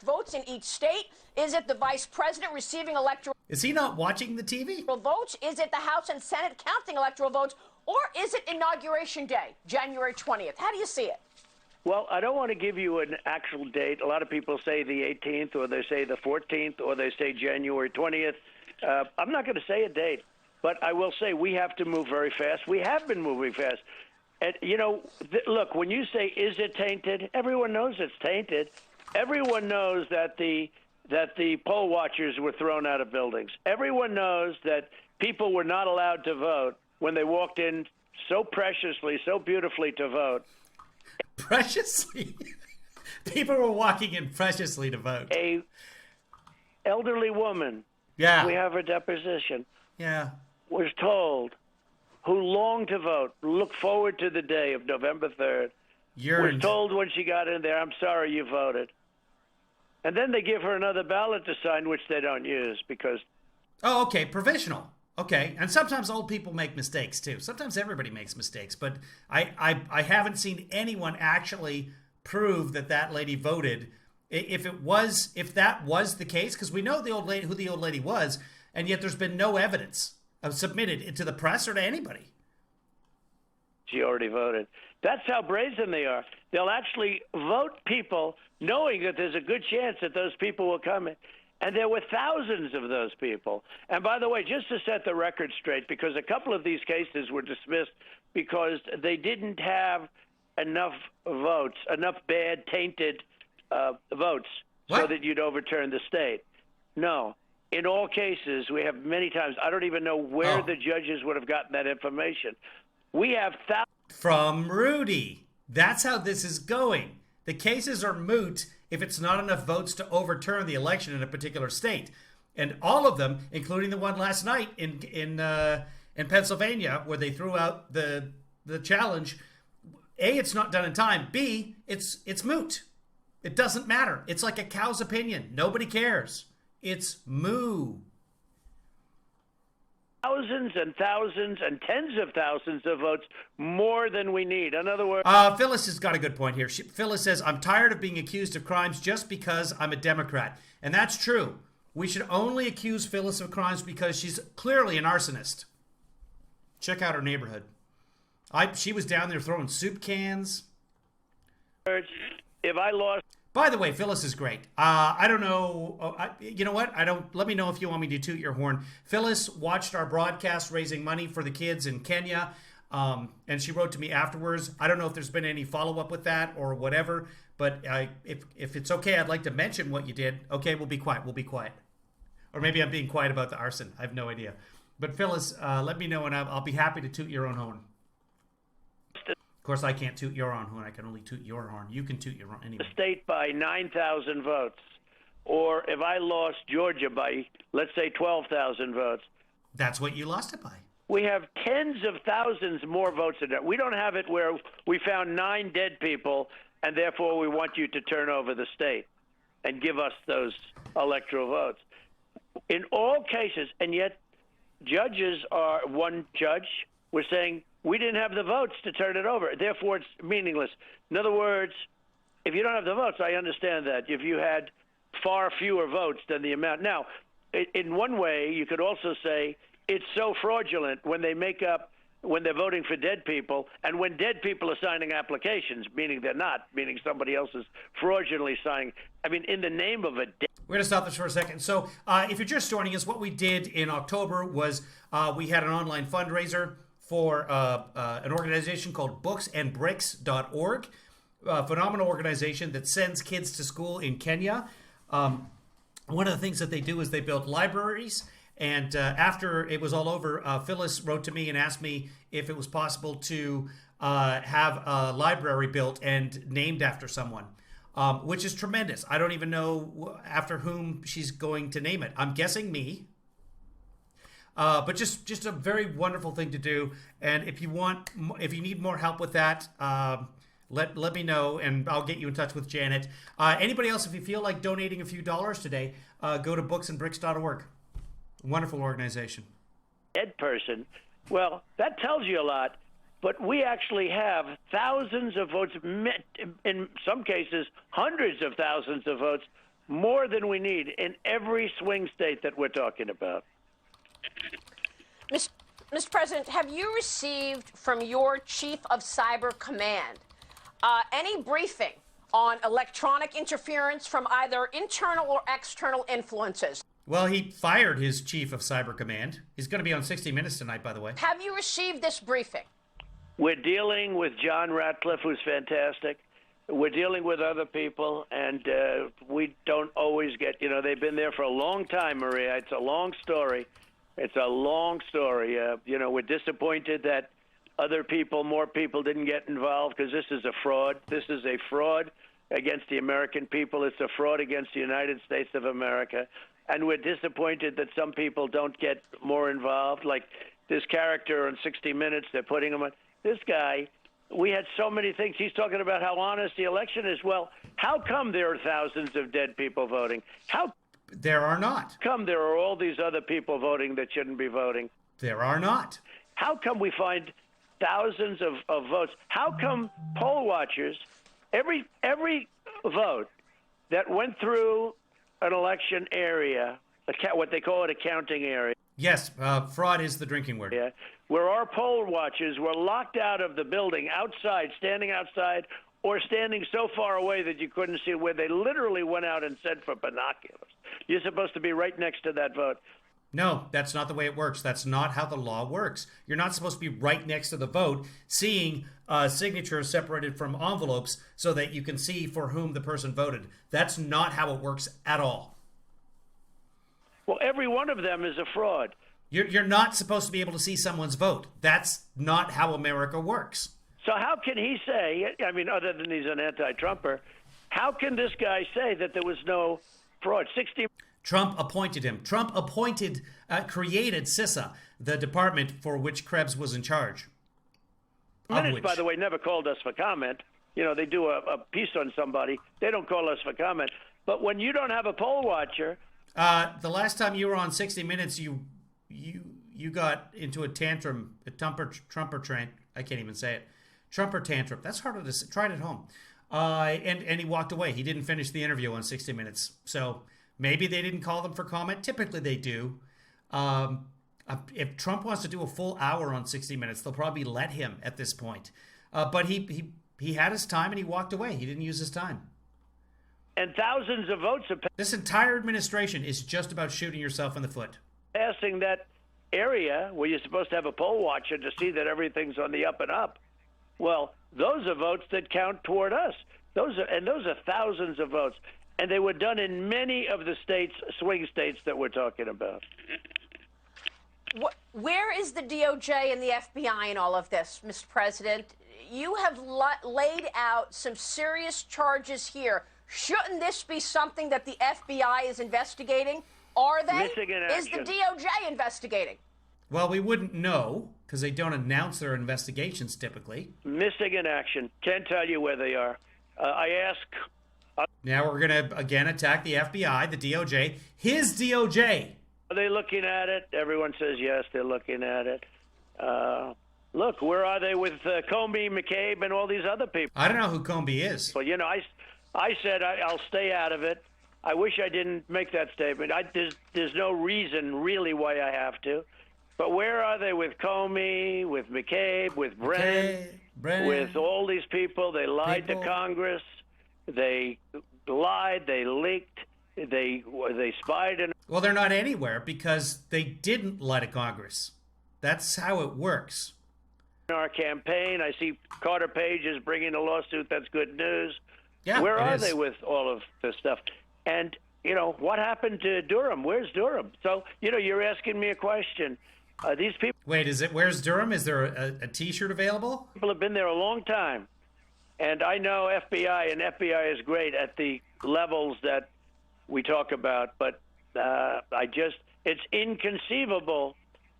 Votes in each state? Is it the vice president receiving electoral... Is he not watching the TV? votes? Is it the House and Senate counting electoral votes? Or is it Inauguration Day, January 20th? How do you see it? Well, I don't want to give you an actual date. A lot of people say the 18th or they say the 14th or they say January 20th. I'm not going to say a date, but I will say we have to move very fast. We have been moving fast. And, you know, look, when you say, is it tainted? Everyone knows it's tainted. Everyone knows that the poll watchers were thrown out of buildings. Everyone knows that people were not allowed to vote when they walked in so preciously, so beautifully to vote. Preciously? People were walking in preciously to vote. A elderly woman, yeah, we have her deposition, yeah, was told, who longed to vote, looked forward to the day of November 3rd, was told when she got in there, I'm sorry you voted. And then they give her another ballot to sign, which they don't use because... Oh, okay, provisional. Okay, and sometimes old people make mistakes too. Sometimes everybody makes mistakes, but I haven't seen anyone actually prove that lady voted. If that was the case, because we know who the old lady was, and yet there's been no evidence submitted to the press or to anybody. She already voted. That's how brazen they are. They'll actually vote people knowing that there's a good chance that those people will come in. And there were thousands of those people. And by the way, just to set the record straight, because a couple of these cases were dismissed because they didn't have enough votes, enough bad, tainted votes, so that you'd overturn the state. No. In all cases, we have many times, I don't even know where the judges would have gotten that information. We have thousands. From Rudy. That's how this is going. The cases are moot if it's not enough votes to overturn the election in a particular state. And all of them, including the one last night in Pennsylvania, where they threw out the challenge, A, it's not done in time. B, it's moot. It doesn't matter. It's like a cow's opinion. Nobody cares. It's moo. Thousands and thousands and tens of thousands of votes more than we need. In other words... Phyllis has got a good point here. Phyllis says, I'm tired of being accused of crimes just because I'm a Democrat. And that's true. We should only accuse Phyllis of crimes because she's clearly an arsonist. Check out her neighborhood. She was down there throwing soup cans. If I lost... By the way, Phyllis is great. I don't know. You know what? Let me know if you want me to toot your horn. Phyllis watched our broadcast raising money for the kids in Kenya, and she wrote to me afterwards. I don't know if there's been any follow-up with that or whatever, but if it's okay, I'd like to mention what you did. Okay, we'll be quiet. We'll be quiet. Or maybe I'm being quiet about the arson. I have no idea. But Phyllis, let me know, and I'll be happy to toot your own horn. Of course, I can't toot your own horn. I can only toot your horn. You can toot your own anyway. The state by 9,000 votes, or if I lost Georgia by, let's say, 12,000 votes. That's what you lost it by. We have tens of thousands more votes in it. We don't have it where we found 9 dead people, and therefore we want you to turn over the state and give us those electoral votes. In all cases, and yet one judge was saying, we didn't have the votes to turn it over. Therefore, it's meaningless. In other words, if you don't have the votes, I understand that. If you had far fewer votes than the amount. Now, in one way, you could also say it's so fraudulent when they're voting for dead people, and when dead people are signing applications, meaning they're not, meaning somebody else is fraudulently signing. I mean, in the name of a dead... We're going to stop this for a second. So if you're just joining us, what we did in October was we had an online fundraiser for an organization called booksandbricks.org. phenomenal organization that sends kids to school in Kenya. One of the things that they do is they build libraries. And after it was all over, Phyllis wrote to me and asked me if it was possible to have a library built and named after someone, which is tremendous. I don't even know after whom she's going to name it. I'm guessing me. But just a very wonderful thing to do. And if you need more help with that, let me know, and I'll get you in touch with Janet. Anybody else, if you feel like donating a few dollars today, go to booksandbricks.org. Wonderful organization. Dead person. Well, that tells you a lot. But we actually have thousands of votes, in some cases, hundreds of thousands of votes, more than we need in every swing state that we're talking about. Mr. President, have you received from your Chief of Cyber Command any briefing on electronic interference from either internal or external influences? Well, he fired his Chief of Cyber Command. He's going to be on 60 Minutes tonight, by the way. Have you received this briefing? We're dealing with John Ratcliffe, who's fantastic. We're dealing with other people, and we don't always get, they've been there for a long time, Maria. It's a long story. We're disappointed that more people didn't get involved because this is a fraud. This is a fraud against the American people. It's a fraud against the United States of America. And we're disappointed that some people don't get more involved. Like this character on 60 Minutes, they're putting him on. This guy, we had so many things. He's talking about how honest the election is. Well, how come there are thousands of dead people voting? How There are not. come there are all these other people voting that shouldn't be voting? There are not. How come we find thousands of votes? How come poll watchers, every vote that went through an election area, what they call it a counting area. Yes, fraud is the drinking word. Yeah, where our poll watchers were locked out of the building, standing outside, or standing so far away that you couldn't see, where they literally went out and said for binoculars, you're supposed to be right next to that vote. No, that's not the way it works. That's not how the law works. You're not supposed to be right next to the vote, seeing signatures separated from envelopes so that you can see for whom the person voted. That's not how it works at all. Well, every one of them is a fraud. You're not supposed to be able to see someone's vote. That's not how America works. So how can he say, other than he's an anti-Trumper, how can this guy say that there was no fraud? Trump appointed him. Trump created CISA, the department for which Krebs was in charge. Minutes, by the way, never called us for comment. They do a piece on somebody. They don't call us for comment. But when you don't have a poll watcher... the last time you were on 60 Minutes, you got into a tantrum, a Trumper tantrum. I can't even say it. Trumper tantrum. That's harder to say. Try it at home. And he walked away. He didn't finish the interview on 60 Minutes. So maybe they didn't call them for comment. Typically they do. If Trump wants to do a full hour on 60 Minutes, they'll probably let him at this point. But he had his time and he walked away. He didn't use his time. And thousands of votes are This entire administration is just about shooting yourself in the foot. passing that area where you're supposed to have a poll watcher to see that everything's on the up and up. Well, those are votes that count toward us. Those are thousands of votes. And they were done in many of the swing states that we're talking about. Where is the DOJ and the FBI in all of this, Mr. President? You have laid out some serious charges here. Shouldn't this be something that the FBI is investigating? Are they? Missing in Is the action. DOJ investigating? Well, we wouldn't know because they don't announce their investigations typically. Missing in action. Can't tell you where they are. I ask... Now we're going to again attack the FBI, the DOJ, his DOJ. Are they looking at it? Everyone says yes, they're looking at it. Look, where are they with Comey, McCabe, and all these other people? I don't know who Comey is. Well, I said I'll stay out of it. I wish I didn't make that statement. There's no reason really why I have to. But where are they with Comey, with McCabe, with Brennan, with all these people? They lied to Congress. They lied. They leaked. They spied. Well, they're not anywhere because they didn't lie to Congress. That's how it works. our campaign. I see Carter Page is bringing a lawsuit. That's good news. Yeah, where are is. they with all of this stuff? And, what happened to Durham? Where's Durham? So, you're asking me a question. These people... Wait, where's Durham? Is there a T-shirt available? People have been there a long time. And I know FBI, and FBI is great at the levels that we talk about. But it's inconceivable.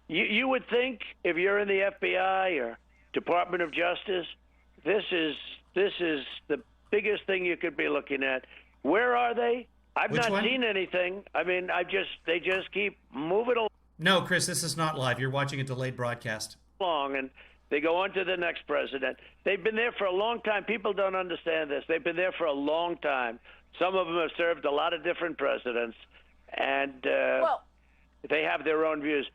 You would think if you're in the FBI or Department of Justice, this is the biggest thing you could be looking at. Where are they? I've Which not one? seen anything. I mean, they just keep moving No, Chris, this is not live. You're watching a delayed broadcast. along, and they go on to the next president. They've been there for a long time. People don't understand this. They've been there for a long time. Some of them have served a lot of different presidents, and they have their own views.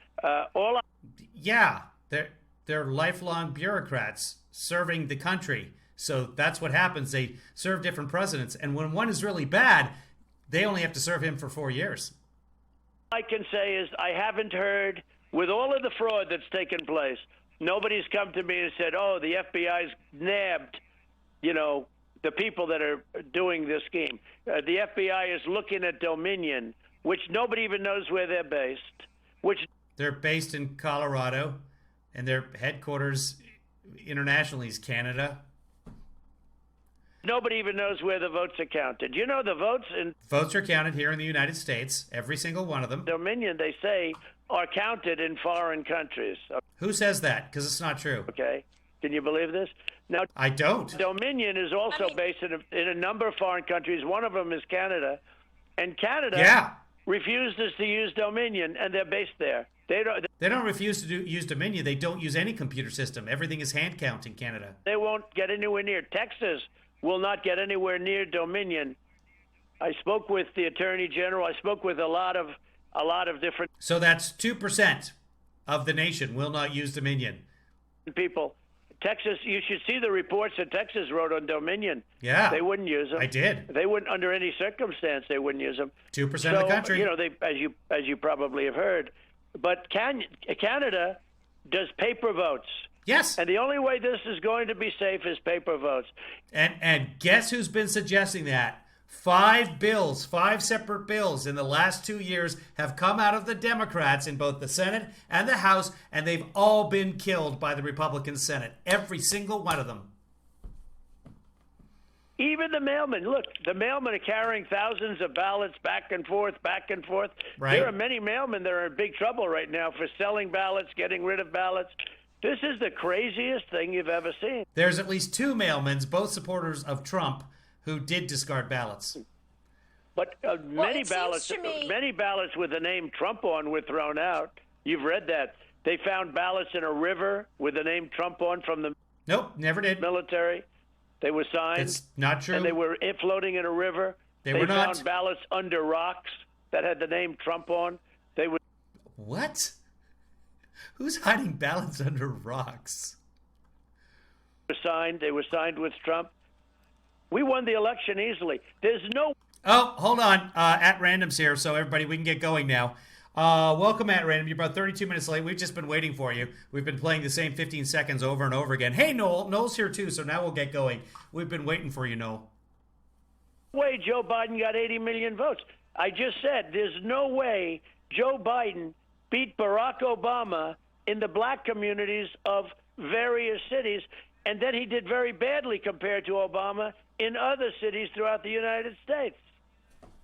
Yeah, they're lifelong bureaucrats serving the country. So that's what happens. They serve different presidents, and when one is really bad, they only have to serve him for 4 years. All I can say is I haven't heard, with all of the fraud that's taken place, nobody's come to me and said, oh, the FBI's nabbed, the people that are doing this scheme. The FBI is looking at Dominion, which nobody even knows where they're based. They're based in Colorado, and their headquarters internationally is Canada. Nobody even knows where the votes are counted. The votes in Votes are counted here in the United States, every single one of them. Dominion, they say, are counted in foreign countries. Who says that? Because it's not true. Okay. Can you believe this? Now, I don't. Dominion is also based in a number of foreign countries. One of them is Canada. And Canada refuses to use Dominion, and they're based there. They don't refuse to use Dominion. They don't use any computer system. Everything is hand count in Canada. They won't get anywhere near. Texas will not get anywhere near Dominion. I spoke with the Attorney General. I spoke with a lot of different So that's 2% of the nation will not use Dominion. people. Texas, you should see the reports that Texas wrote on Dominion. Yeah. They wouldn't use them. I did. They wouldn't, under any circumstance, they wouldn't use them. 2% of the country. They, as you probably have heard. But Canada does paper votes. Yes. And the only way this is going to be safe is paper votes. And guess who's been suggesting that? 5 separate bills in the last 2 years have come out of the Democrats in both the Senate and the House, and they've all been killed by the Republican Senate. Every single one of them. Even the mailmen. Look, the mailmen are carrying thousands of ballots back and forth. Right. There are many mailmen that are in big trouble right now for selling ballots, getting rid of ballots. This is the craziest thing you've ever seen. There's at least 2 mailmen, both supporters of Trump, who did discard ballots. But many ballots with the name Trump on were thrown out. You've read that. They found ballots in a river with the name Trump on from the Nope, never did. military. They were signed. It's not true. And they were floating in a river. They were not. Found ballots under rocks that had the name Trump on. They were. What? Who's hiding ballots under rocks? They were signed with Trump. We won the election easily. There's no. Oh, hold on. At Random's here, so everybody, we can get going now. Welcome, At Random. You're about 32 minutes late. We've just been waiting for you. We've been playing the same 15 seconds over and over again. Hey, Noel. Noel's here, too, so now we'll get going. We've been waiting for you, Noel. Way Joe Biden got 80 million votes. I just said there's no way Joe Biden beat Barack Obama in the black communities of various cities, and then he did very badly compared to Obama in other cities throughout the United States.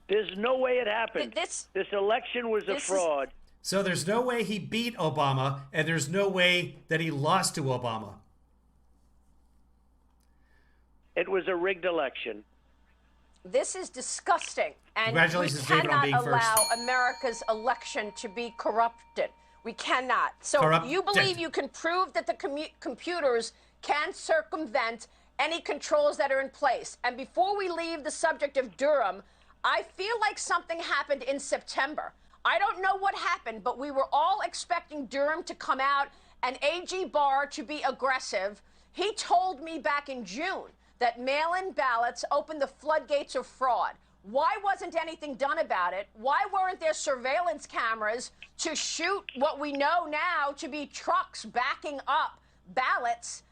There's no way it happened. This election was a fraud. So there's no way he beat Obama, and there's no way that he lost to Obama. It was a rigged election. This is disgusting, and Congratulations, we David, on cannot being allow first. America's election to be corrupted. We cannot. So you believe you can prove that the computers can circumvent any controls that are in place. And before we leave the subject of Durham, I feel like something happened in September. I don't know what happened, but we were all expecting Durham to come out and AG Barr to be aggressive. He told me back in June that mail-in ballots opened the floodgates of fraud. Why wasn't anything done about it? Why weren't there surveillance cameras to shoot what we know now to be trucks backing up ballots,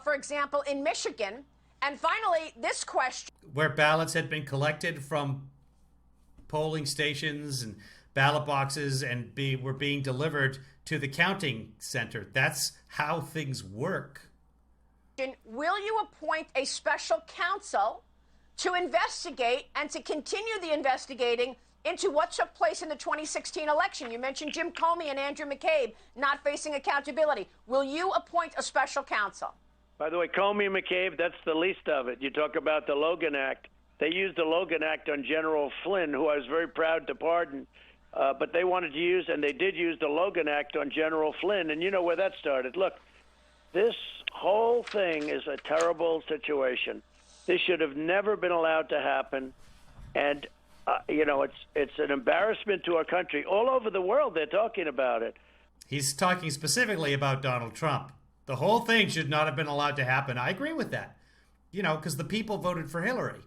for example, in Michigan. And finally, this question. Where ballots had been collected from polling stations and ballot boxes and were being delivered to the counting center. That's how things work. Will you appoint a special counsel to investigate and to continue the investigating into what took place in the 2016 election? You mentioned Jim Comey and Andrew McCabe not facing accountability. Will you appoint a special counsel? By the way, Comey and McCabe, that's the least of it. You talk about the Logan Act. They used the Logan Act on General Flynn, who I was very proud to pardon. But they wanted to use, and they did use the Logan Act on General Flynn. And you know where that started. Look, this whole thing is a terrible situation. This should have never been allowed to happen. And, it's an embarrassment to our country. All over the world, they're talking about it. He's talking specifically about Donald Trump. The whole thing should not have been allowed to happen. I agree with that. Because the people voted for Hillary.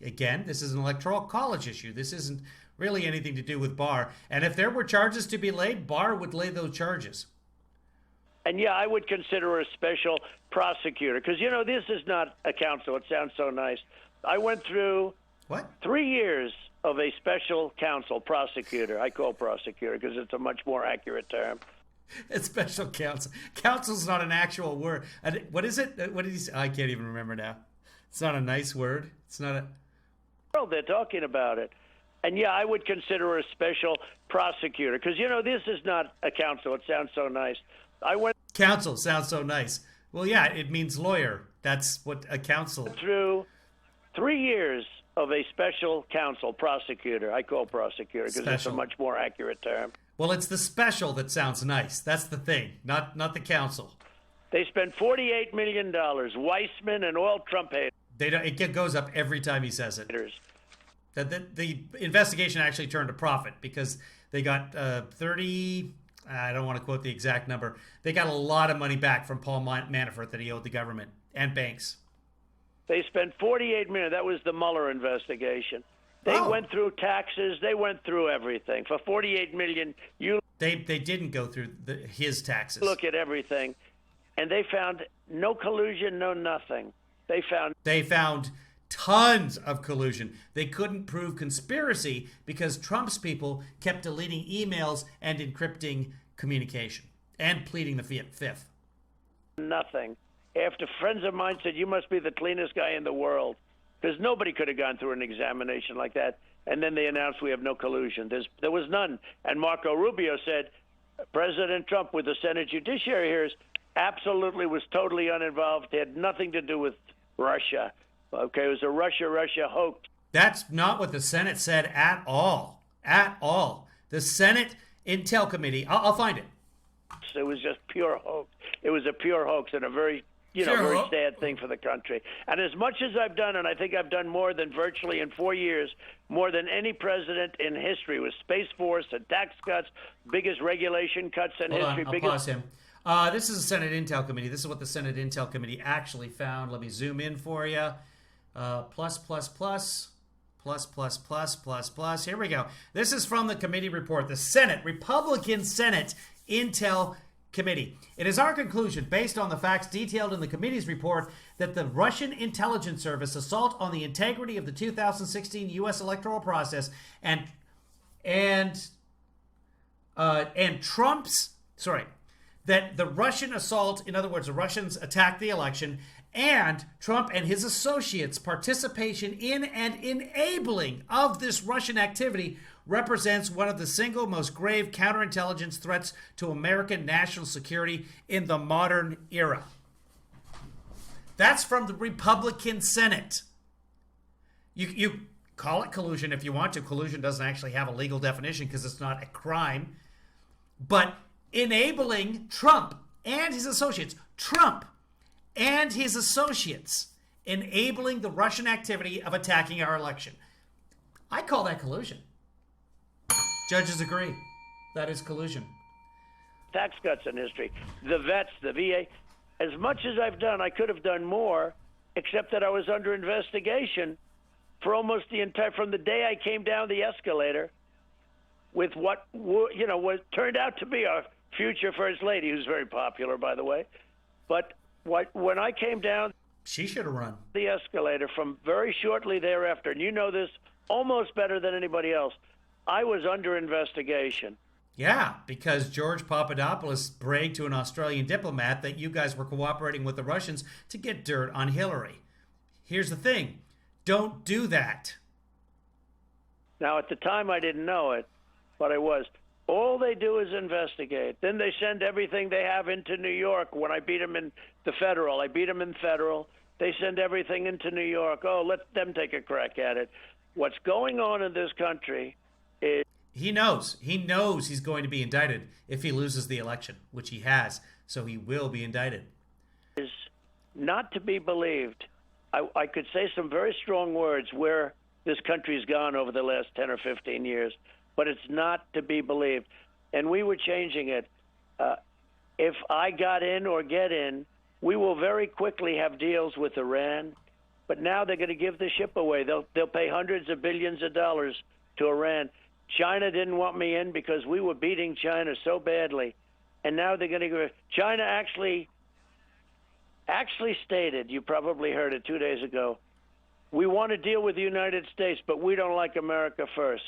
Again, this is an electoral college issue. This isn't really anything to do with Barr. And if there were charges to be laid, Barr would lay those charges. And, yeah, I would consider her a special prosecutor because, this is not a counsel. It sounds so nice. I went through 3 years of a special counsel prosecutor. I call prosecutor because it's a much more accurate term. It's special counsel. Counsel's not an actual word. What is it? What did he say? I can't even remember now. It's not a nice word. It's not a... Well, they're talking about it. And, yeah, I would consider her a special prosecutor because, this is not a counsel. It sounds so nice. Counsel sounds so nice. Well, yeah, it means lawyer. That's what a counsel... Through 3 years of a special counsel prosecutor. I call prosecutor because it's a much more accurate term. Well, it's the special that sounds nice. That's the thing, not the counsel. They spent $48 million. Weissman and all Trump haters. It goes up every time he says it. The investigation actually turned a profit because they got 30... I don't want to quote the exact number. They got a lot of money back from Paul Manafort that he owed the government and banks. They spent $48 million. That was the Mueller investigation. They went through taxes. They went through everything. For $48 million, They didn't go through his taxes. Look at everything. And they found no collusion, no nothing. They found tons of collusion. They couldn't prove conspiracy because Trump's people kept deleting emails and encrypting communication and pleading the fifth. Nothing. After friends of mine said, you must be the cleanest guy in the world, because nobody could have gone through an examination like that. And then they announced we have no collusion. There was none. And Marco Rubio said, President Trump, with the Senate Judiciary hearings, absolutely was totally uninvolved. It had nothing to do with Russia. Okay, it was a Russia hoax. That's not what the Senate said at all. At all. The Senate Intel Committee, I'll find it. It was just pure hoax. It was a pure hoax and a very, very sad thing for the country. And as much as I've done, and I think I've done more than virtually in 4 years, more than any president in history, with Space Force and tax cuts, biggest regulation cuts in history. I'll pause him. This is a Senate Intel Committee. This is what the Senate Intel Committee actually found. Let me zoom in for you. Plus. Here we go. This is from the committee report. The Senate, Republican Senate Intel Committee. It is our conclusion, based on the facts detailed in the committee's report, that the Russian intelligence service assault on the integrity of the 2016 U.S. electoral process and Trump's, that the Russian assault, in other words, the Russians attacked the election, and Trump and his associates' participation in and enabling of this Russian activity represents one of the single most grave counterintelligence threats to American national security in the modern era. That's from the Republican Senate. You call it collusion if you want to. Collusion doesn't actually have a legal definition because it's not a crime. But enabling Trump and his associates, enabling the Russian activity of attacking our election. I call that collusion. Judges agree. That is collusion. Tax cuts in history. The vets, the VA. As much as I've done, I could have done more, except that I was under investigation for almost the entire, from the day I came down the escalator with what turned out to be our future First Lady, who's very popular, by the way. But when I came down She should have run. the escalator from very shortly thereafter, and you know this almost better than anybody else, I was under investigation. Yeah, because George Papadopoulos bragged to an Australian diplomat that you guys were cooperating with the Russians to get dirt on Hillary. Here's the thing. Don't do that. Now, at the time, I didn't know it, but I was. All they do is investigate. Then they send everything they have into New York. When I beat them in the federal, I beat them in federal. They send everything into New York. Oh, let them take a crack at it. What's going on in this country is... He knows. He knows he's going to be indicted if he loses the election, which he has. So he will be indicted. Is not to be believed. I could say some very strong words where this country's gone over the last 10 or 15 years, but it's not to be believed. And we were changing it. If I got in or get in, we will very quickly have deals with Iran. But now they're going to give the ship away. They'll pay hundreds of billions of dollars to Iran. China didn't want me in because we were beating China so badly. And now they're going to go. China actually stated, you probably heard it 2 days ago, we want to deal with the United States, but we don't like America first.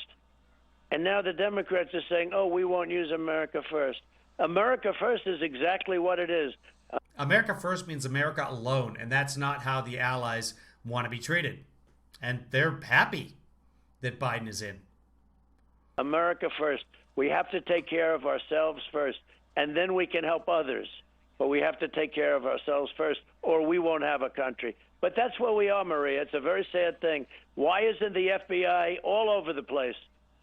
And now the Democrats are saying, oh, we won't use America first. America first is exactly what it is. America first means America alone, and that's not how the allies want to be treated. And they're happy that Biden is in. America first. We have to take care of ourselves first, and then we can help others. But we have to take care of ourselves first, or we won't have a country. But that's where we are, Maria. It's a very sad thing. Why isn't the FBI all over the place?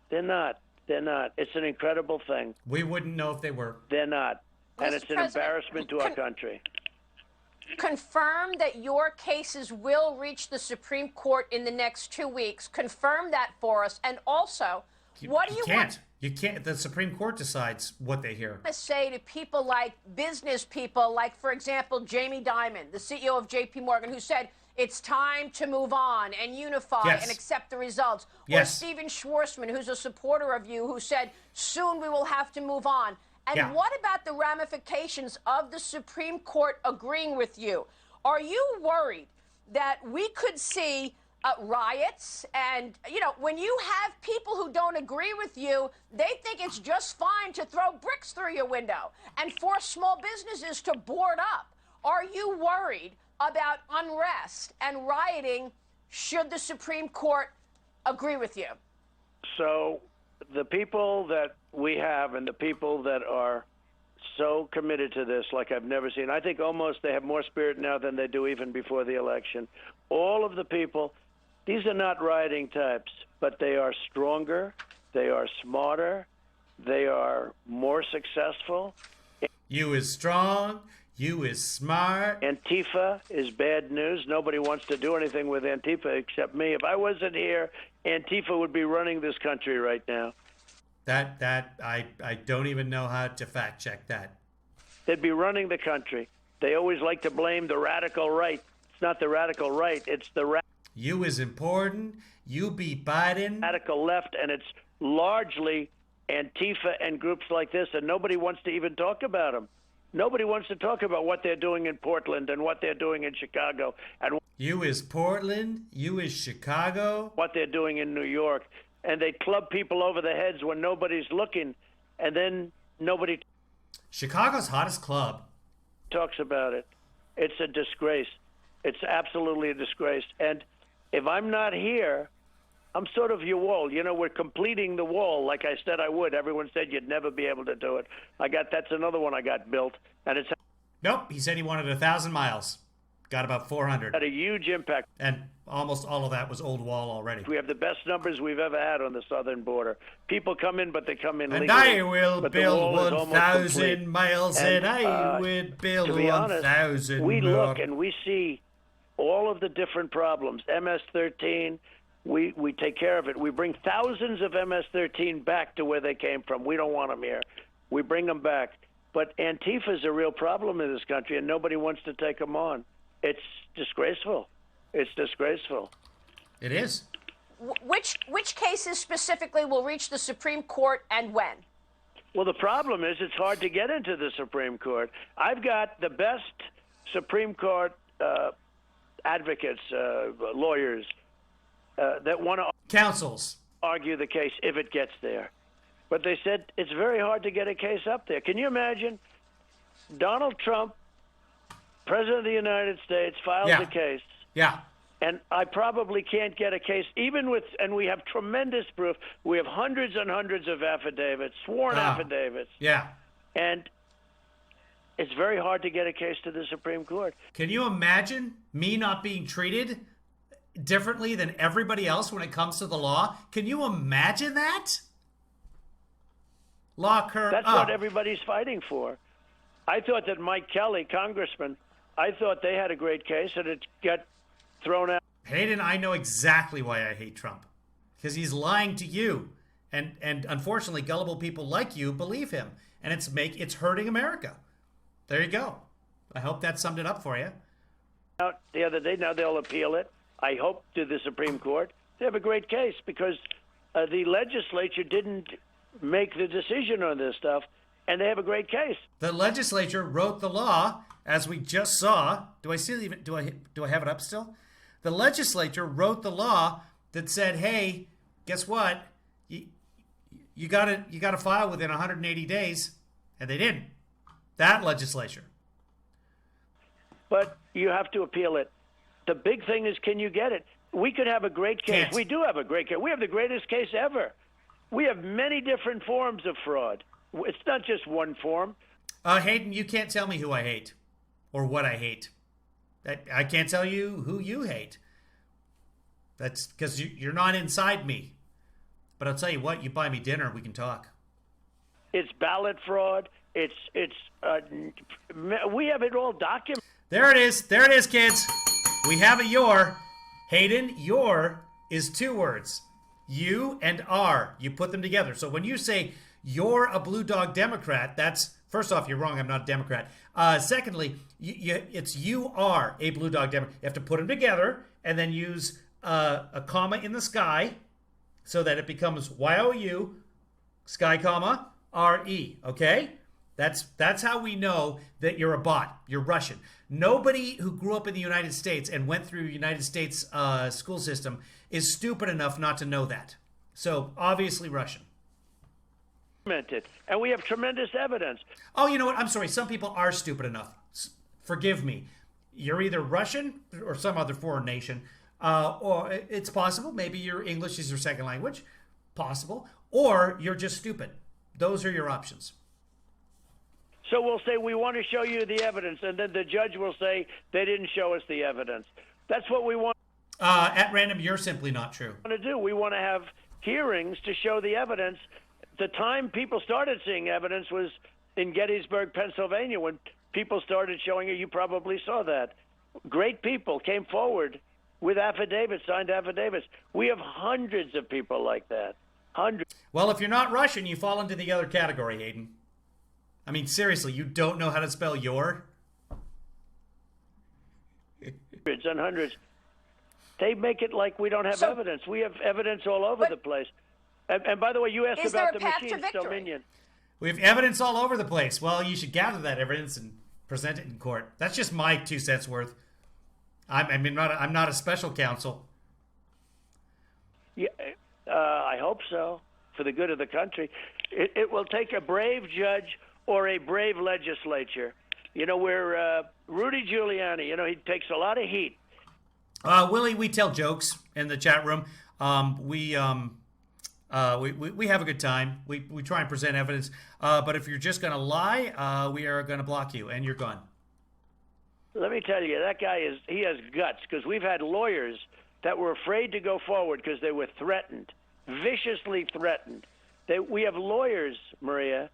They're not. They're not. It's an incredible thing. We wouldn't know if they were. They're not. And Mr. it's an President, embarrassment to our country. Confirm that your cases will reach the Supreme Court in the next 2 weeks. Confirm that for us. And also, what do you want? You can't. The Supreme Court decides what they hear. To say to people like business people, like, for example, Jamie Dimon, the CEO of J.P. Morgan, who said it's time to move on and unify and accept the results. Or Stephen Schwarzman, who's a supporter of you, who said soon we will have to move on. And what about the ramifications of the Supreme Court agreeing with you? Are you worried that we could see riots? And, you know, when you have people who don't agree with you, they think it's just fine to throw bricks through your window and force small businesses to board up. Are you worried about unrest and rioting should the Supreme Court agree with you? So the people that we have and the people that are so committed to this, like I've never seen, I think almost they have more spirit now than they do even before the election. All of the people, these are not rioting types, but they are stronger, they are smarter, they are more successful. You is strong, you is smart. Antifa is bad news. Nobody wants to do anything with Antifa except me. If I wasn't here, Antifa would be running this country right now. I don't even know how to fact check that. They'd be running the country. They always like to blame the radical right. It's not the radical right. It's the You is important. You be Biden. Radical left, and it's largely Antifa and groups like this, and nobody wants to even talk about them. Nobody wants to talk about what they're doing in Portland and what they're doing in Chicago. And you is Portland. You is Chicago. What they're doing in New York. And they club people over the heads when nobody's looking, and then nobody... Chicago's hottest club. ...talks about it. It's a disgrace. It's absolutely a disgrace. And if I'm not here, I'm sort of your wall. You know, we're completing the wall like I said I would. Everyone said you'd never be able to do it. That's another one I got built. And it's... Nope, he said he wanted 1,000 miles. Got about 400. Had a huge impact. And almost all of that was old wall already. We have the best numbers we've ever had on the southern border. People come in, but they come in legally. And I will build 1,000 miles, and I would build 1,000 more. We look and we see all of the different problems. MS-13, we take care of it. We bring thousands of MS-13 back to where they came from. We don't want them here. We bring them back. But Antifa is a real problem in this country, and nobody wants to take them on. It's disgraceful. It's disgraceful. It is. Which cases specifically will reach the Supreme Court and when? Well, the problem is it's hard to get into the Supreme Court. I've got the best Supreme Court advocates, lawyers that want to Counsels. argue the case if it gets there. But they said it's very hard to get a case up there. Can you imagine Donald Trump, President of the United States, files a case. Yeah. And I probably can't get a case, even with, and we have tremendous proof. We have hundreds and hundreds of affidavits, sworn affidavits. Yeah. And it's very hard to get a case to the Supreme Court. Can you imagine me not being treated differently than everybody else when it comes to the law? Can you imagine that? Lock her That's up. what everybody's fighting for. I thought that Mike Kelly, congressman, I thought they had a great case, and it got thrown out. Hayden, I know exactly why I hate Trump. Because he's lying to you. And unfortunately, gullible people like you believe him. And it's hurting America. There you go. I hope that summed it up for you. Out the other day, now they'll appeal it, I hope, to the Supreme Court. They have a great case because the legislature didn't make the decision on this stuff, and they have a great case. The legislature wrote the law, as we just saw. Do I have it up still? The legislature wrote the law that said, "Hey, guess what? You got to file within 180 days," and they didn't. That legislature. But you have to appeal it. The big thing is, can you get it? We could have a great case. Can't. We do have a great case. We have the greatest case ever. We have many different forms of fraud. It's not just one form. Hayden, you can't tell me who I hate or what I hate. I can't tell you who you hate. That's because you're not inside me. But I'll tell you what, you buy me dinner, we can talk. It's ballot fraud. We have it all documented. There it is. There it is, kids. We have a your. Hayden, your is 2 words. You and R. You put them together. So when you say you're a blue dog Democrat, that's, first off, you're wrong. I'm not a Democrat. Secondly, it's you are a blue dog Democrat. You have to put them together and then use a comma in the sky so that it becomes Y-O-U, sky comma, R-E. Okay? That's how we know that you're a bot. You're Russian. Nobody who grew up in the United States and went through the United States school system is stupid enough not to know that. So, obviously Russian. And we have tremendous evidence. Oh, you know what? I'm sorry. Some people are stupid enough. Forgive me. You're either Russian or some other foreign nation. Or it's possible. Maybe your English is your second language. Possible. Or you're just stupid. Those are your options. So we'll say, we want to show you the evidence, and then the judge will say, they didn't show us the evidence. That's what we want At random, you're simply not true. to do. We want to have hearings to show the evidence. The time people started seeing evidence was in Gettysburg, Pennsylvania, when people started showing it. You probably saw that. Great people came forward with affidavits, signed affidavits. We have hundreds of people like that. Hundreds. Well, if you're not Russian, you fall into the other category, Hayden. I mean, seriously, you don't know how to spell your? Hundreds and hundreds. They make it like we don't have evidence. We have evidence all over the place. And by the way, you asked about the machines, Dominion. We have evidence all over the place. Well, you should gather that evidence and present it in court. That's just my 2 cents worth. I'm not a special counsel. Yeah, I hope so, for the good of the country. It will take a brave judge or a brave legislature. You know, where Rudy Giuliani, you know, he takes a lot of heat. Willie, we tell jokes in the chat room. We have a good time. We try and present evidence. But if you're just going to lie, we are going to block you, and you're gone. Let me tell you, that guy he has guts, because we've had lawyers that were afraid to go forward because they were threatened, viciously threatened. We have lawyers, Maria,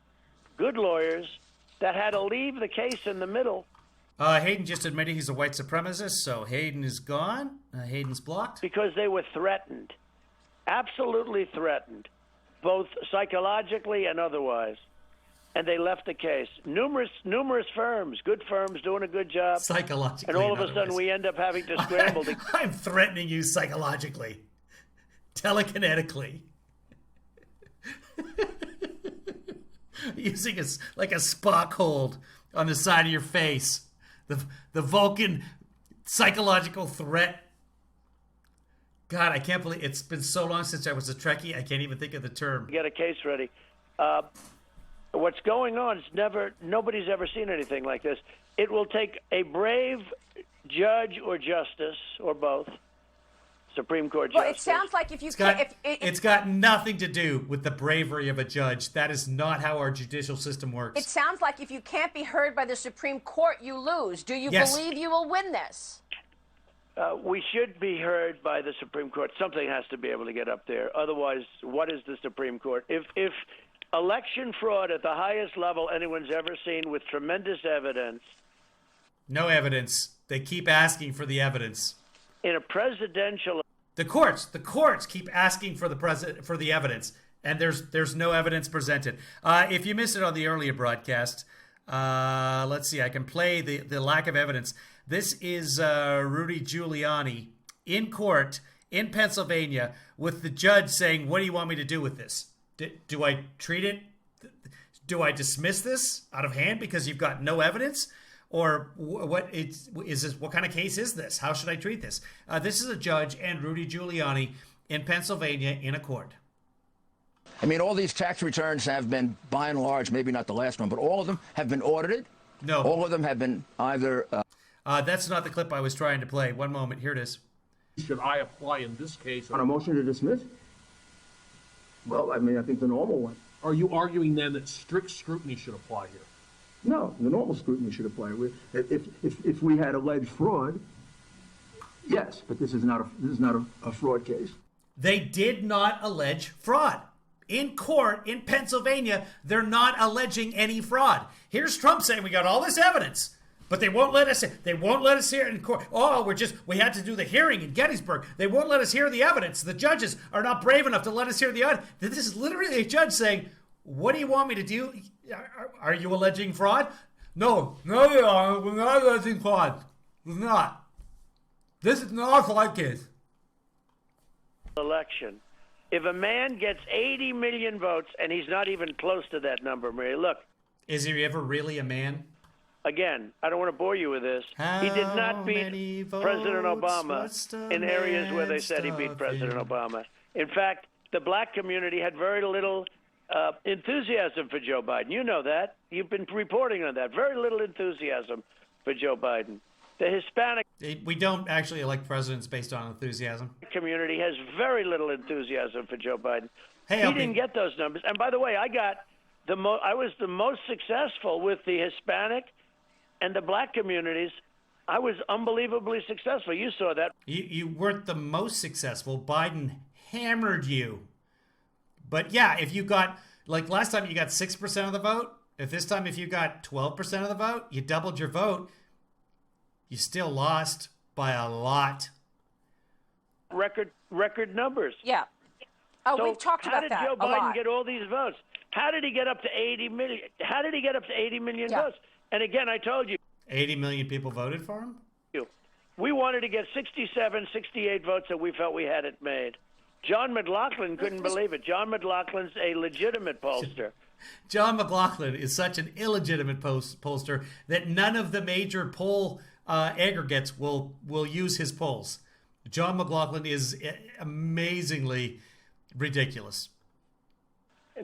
good lawyers, that had to leave the case in the middle. Hayden just admitted he's a white supremacist, so Hayden is gone. Hayden's blocked. Because they were threatened, absolutely threatened, both psychologically and otherwise. And they left the case. Numerous firms, good firms, doing a good job. Psychologically. And all of a sudden we end up having to scramble. I'm threatening you psychologically. Telekinetically. Using like a Spock hold on the side of your face. the Vulcan psychological threat. God, I can't believe it's been so long since I was a Trekkie. I can't even think of the term. Get a case ready. What's going on is nobody's ever seen anything like this. It will take a brave judge or justice or both, Supreme Court justice. Well, it sounds like if you it's got nothing to do with the bravery of a judge. That is not how our judicial system works. It sounds like if you can't be heard by the Supreme Court, you lose. Do you believe you will win this? We should be heard by the Supreme Court. Something has to be able to get up there. Otherwise, what is the Supreme Court? If election fraud at the highest level anyone's ever seen with tremendous evidence. No evidence. They keep asking for the evidence. In a presidential... The courts keep asking for the evidence, and there's no evidence presented. If you missed it on the earlier broadcast, let's see, I can play the lack of evidence. This is Rudy Giuliani in court in Pennsylvania with the judge saying, what do you want me to do with this? Do I treat it? Do I dismiss this out of hand because you've got no evidence? Or what is this? What kind of case is this? How should I treat this? This is a judge and Rudy Giuliani in Pennsylvania in a court. I mean, all these tax returns have been, by and large, maybe not the last one, but all of them have been audited. No. All of them have been either... That's not the clip I was trying to play. One moment. Here it is. Should I apply in this case? On a motion to dismiss? Well, I mean, I think the normal one. Are you arguing then that strict scrutiny should apply here? No, the normal scrutiny should apply. If we had alleged fraud, yes, but this is not a fraud case. They did not allege fraud. In court in Pennsylvania, they're not alleging any fraud. Here's Trump saying we got all this evidence. But they won't let us. They won't let us hear it in court. Oh, we had to do the hearing in Gettysburg. They won't let us hear the evidence. The judges are not brave enough to let us hear the evidence. This is literally a judge saying, "What do you want me to do? Are you alleging fraud?" No, Your Honor, we're not alleging fraud. We're not. This is not a fraud case. Election. If a man gets 80 million votes and he's not even close to that number, Maria, look. Is he ever really a man? Again, I don't want to bore you with this. He did not beat President Obama in areas where they said he beat President Obama. In fact, the black community had very little enthusiasm for Joe Biden. You know that. You've been reporting on that. Very little enthusiasm for Joe Biden. The Hispanic... We don't actually elect presidents based on enthusiasm. ...community has very little enthusiasm for Joe Biden. Hey, he didn't get those numbers. And by the way, I was the most successful with the Hispanic and the black communities. I was unbelievably successful. You saw that. You weren't the most successful. Biden hammered you. But yeah, if you got, like last time you got 6% of the vote, if you got 12% of the vote, you doubled your vote, you still lost by a lot. Record numbers. Yeah. Oh, so we've talked about that a lot. How did Joe Biden get all these votes? How did he get up to 80 million? How did he get up to 80 million votes? And again, I told you. 80 million people voted for him? We wanted to get 67, 68 votes, and we felt we had it made. John McLaughlin couldn't believe it. John McLaughlin's a legitimate pollster. John McLaughlin is such an illegitimate pollster that none of the major poll aggregates will use his polls. John McLaughlin is amazingly ridiculous.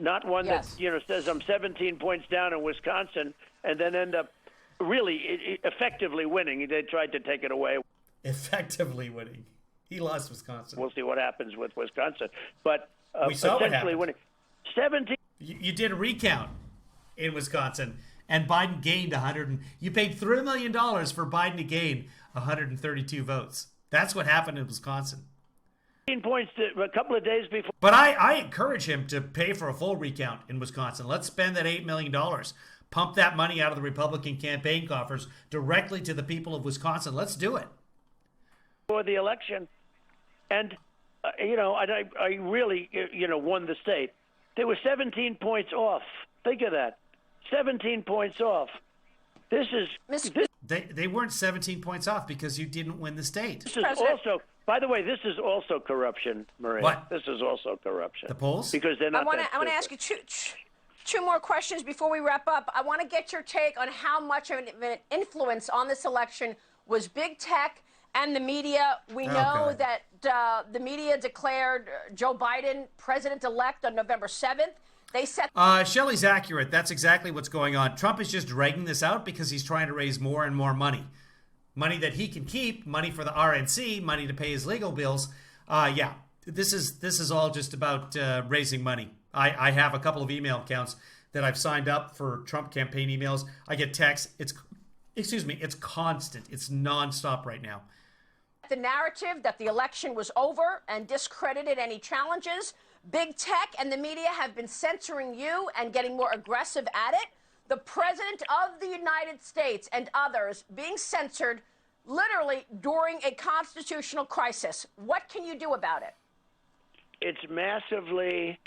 Not one that says I'm 17 points down in Wisconsin and then end up really effectively winning. They tried to take it away. Effectively winning. He lost Wisconsin. We'll see what happens with Wisconsin. But we saw essentially winning. 17. You did a recount in Wisconsin, and Biden gained 100. You paid $3 million for Biden to gain 132 votes. That's what happened in Wisconsin. 15 points a couple of days before. But I encourage him to pay for a full recount in Wisconsin. Let's spend that $8 million. Pump that money out of the Republican campaign coffers directly to the people of Wisconsin. Let's do it. For the election. And, I really, won the state. They were 17 points off. Think of that. 17 points off. They weren't 17 points off because you didn't win the state. This is also, by the way, this is also corruption, Maria. What? This is also corruption. The polls? Because they're not. I want to ask you, Two more questions before we wrap up. I want to get your take on how much of an influence on this election was big tech and the media. We know that the media declared Joe Biden president-elect on November 7th. They set. Shelley's accurate. That's exactly what's going on. Trump is just dragging this out because he's trying to raise more and more money. Money that he can keep, money for the RNC, money to pay his legal bills. Yeah, this is all just about raising money. I have a couple of email accounts that I've signed up for Trump campaign emails. I get texts. It's constant. It's nonstop right now. The narrative that the election was over and discredited any challenges. Big tech and the media have been censoring you and getting more aggressive at it. The President of the United States and others being censored literally during a constitutional crisis. What can you do about it? It's massively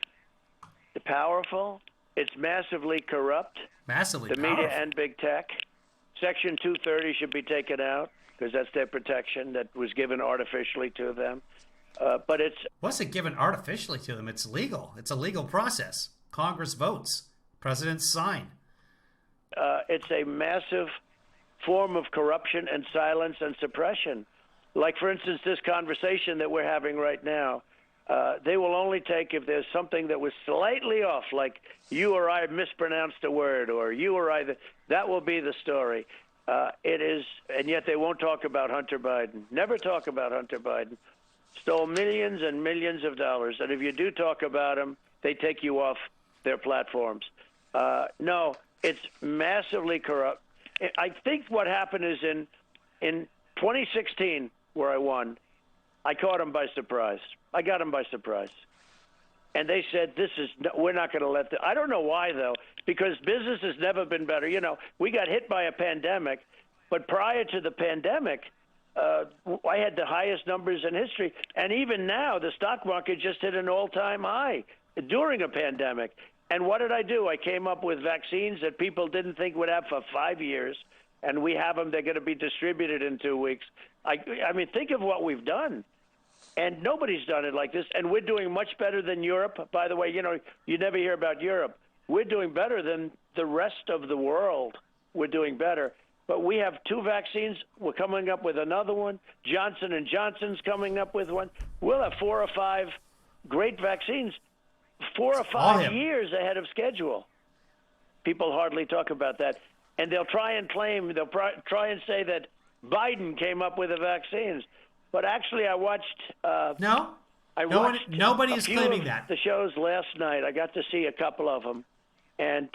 powerful. It's massively corrupt. Massively the powerful. Media and big tech. Section 230 should be taken out because that's their protection that was given artificially to them. But it's... Wasn't given artificially to them. It's legal. It's a legal process. Congress votes. Presidents sign. It's a massive form of corruption and silence and suppression. Like, for instance, this conversation that we're having right now, they will only take if there's something that was slightly off, like you or I mispronounced a word, or you or I, that will be the story. It is, and yet they won't talk about Hunter Biden. Never talk about Hunter Biden. Stole millions and millions of dollars, and if you do talk about him, they take you off their platforms. No, it's massively corrupt. I think what happened is in 2016, where I won, I caught him by surprise. I got him by surprise. And they said, we're not going to let I don't know why, though, because business has never been better. You know, we got hit by a pandemic, but prior to the pandemic, I had the highest numbers in history. And even now, the stock market just hit an all-time high during a pandemic. And what did I do? I came up with vaccines that people didn't think would have for 5 years, and we have them. They're going to be distributed in 2 weeks. I mean, think of what we've done. And nobody's done it like this. And we're doing much better than Europe. By the way, you know, you never hear about Europe. We're doing better than the rest of the world. We're doing better. But we have 2 vaccines. We're coming up with another one. Johnson & Johnson's coming up with one. We'll have 4 or 5 great vaccines 4 or 5 years ahead of schedule. People hardly talk about that. And they'll try and claim, they'll try and say that Biden came up with the vaccines. But actually, I watched. Nobody is claiming that. The shows last night. I got to see a couple of them, and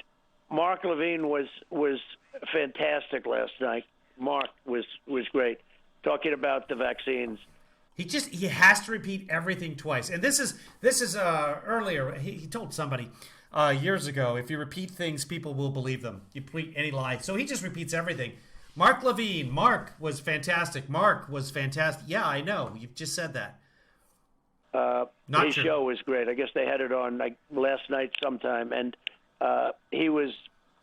Mark Levine was fantastic last night. Mark was great, talking about the vaccines. He has to repeat everything twice. And this is earlier. He told somebody years ago, if you repeat things, people will believe them. You repeat any lie, so he just repeats everything. Mark Levine. Mark was fantastic. Mark was fantastic. Yeah, I know. You've just said that. His show was great. I guess they had it on like last night sometime, and he was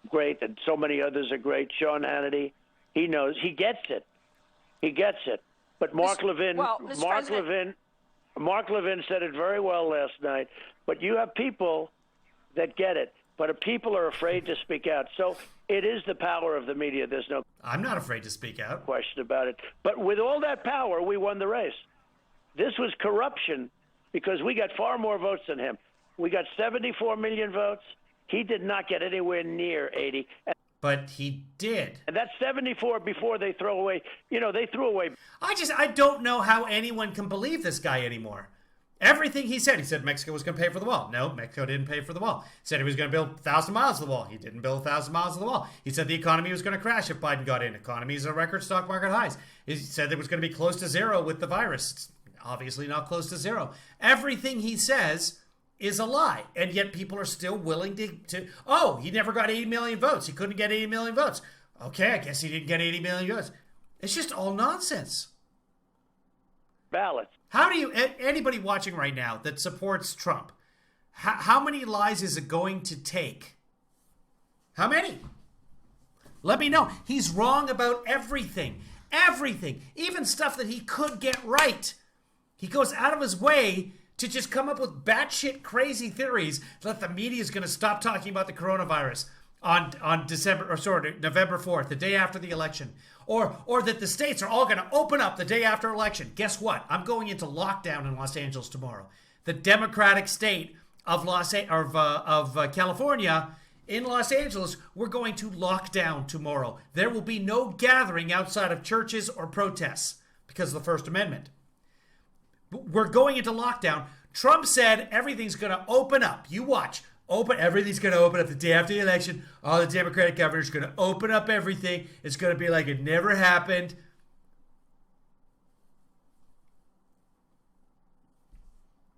great, and so many others are great. Sean Hannity, he knows. He gets it. He gets it. But Mark Levin said it very well last night. But you have people that get it, but people are afraid to speak out. So it is the power of the media. There's no. I'm not afraid to speak out. Question about it. But with all that power, we won the race. This was corruption because we got far more votes than him. We got 74 million votes. He did not get anywhere near 80. But he did. And that's 74 before they throw away. You know, they threw away. I don't know how anyone can believe this guy anymore. Everything he said Mexico was going to pay for the wall. No, Mexico didn't pay for the wall. He said he was going to build 1,000 miles of the wall. He didn't build 1,000 miles of the wall. He said the economy was going to crash if Biden got in. Economy is at record stock market highs. He said it was going to be close to zero with the virus. It's obviously not close to zero. Everything he says is a lie, and yet people are still willing to he never got 80 million votes. He couldn't get 80 million votes. Okay, I guess he didn't get 80 million votes. It's just all nonsense. Ballots. How do you, anybody watching right now that supports Trump, how many lies is it going to take? How many? Let me know. He's wrong about everything. Everything. Even stuff that he could get right. He goes out of his way to just come up with batshit crazy theories that the media is going to stop talking about the coronavirus on November 4th, the day after the election, or that the states are all going to open up the day after election. Guess what? I'm going into lockdown in Los Angeles tomorrow. The Democratic state of California. In Los Angeles, we're going to lock down tomorrow. There will be no gathering outside of churches or protests because of the First Amendment. We're going into lockdown. Trump said everything's going to open up. You watch. Everything's going to open up the day after the election. All the Democratic governors are going to open up everything. It's going to be like it never happened.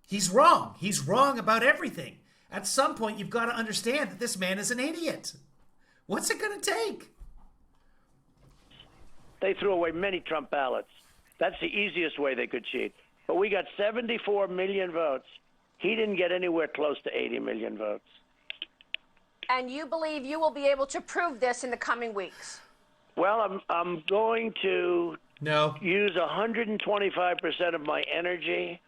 He's wrong. He's wrong about everything. At some point, you've got to understand that this man is an idiot. What's it going to take? They threw away many Trump ballots. That's the easiest way they could cheat. But we got 74 million votes. He didn't get anywhere close to 80 million votes. And you believe you will be able to prove this in the coming weeks? Well, I'm going to use 125% of my energy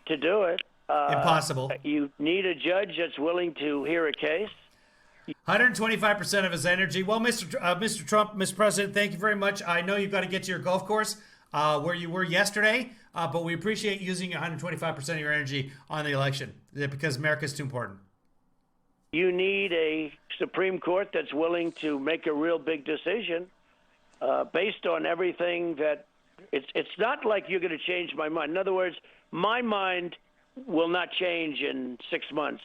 to do it. Impossible. You need a judge that's willing to hear a case. 125% of his energy. Well, Mr. Trump, Mr. President, thank you very much. I know you've got to get to your golf course where you were yesterday, but we appreciate using 125% of your energy on the election because America's too important. You need a Supreme Court that's willing to make a real big decision based on everything that it's not like you're going to change my mind. In other words, my mind will not change in 6 months.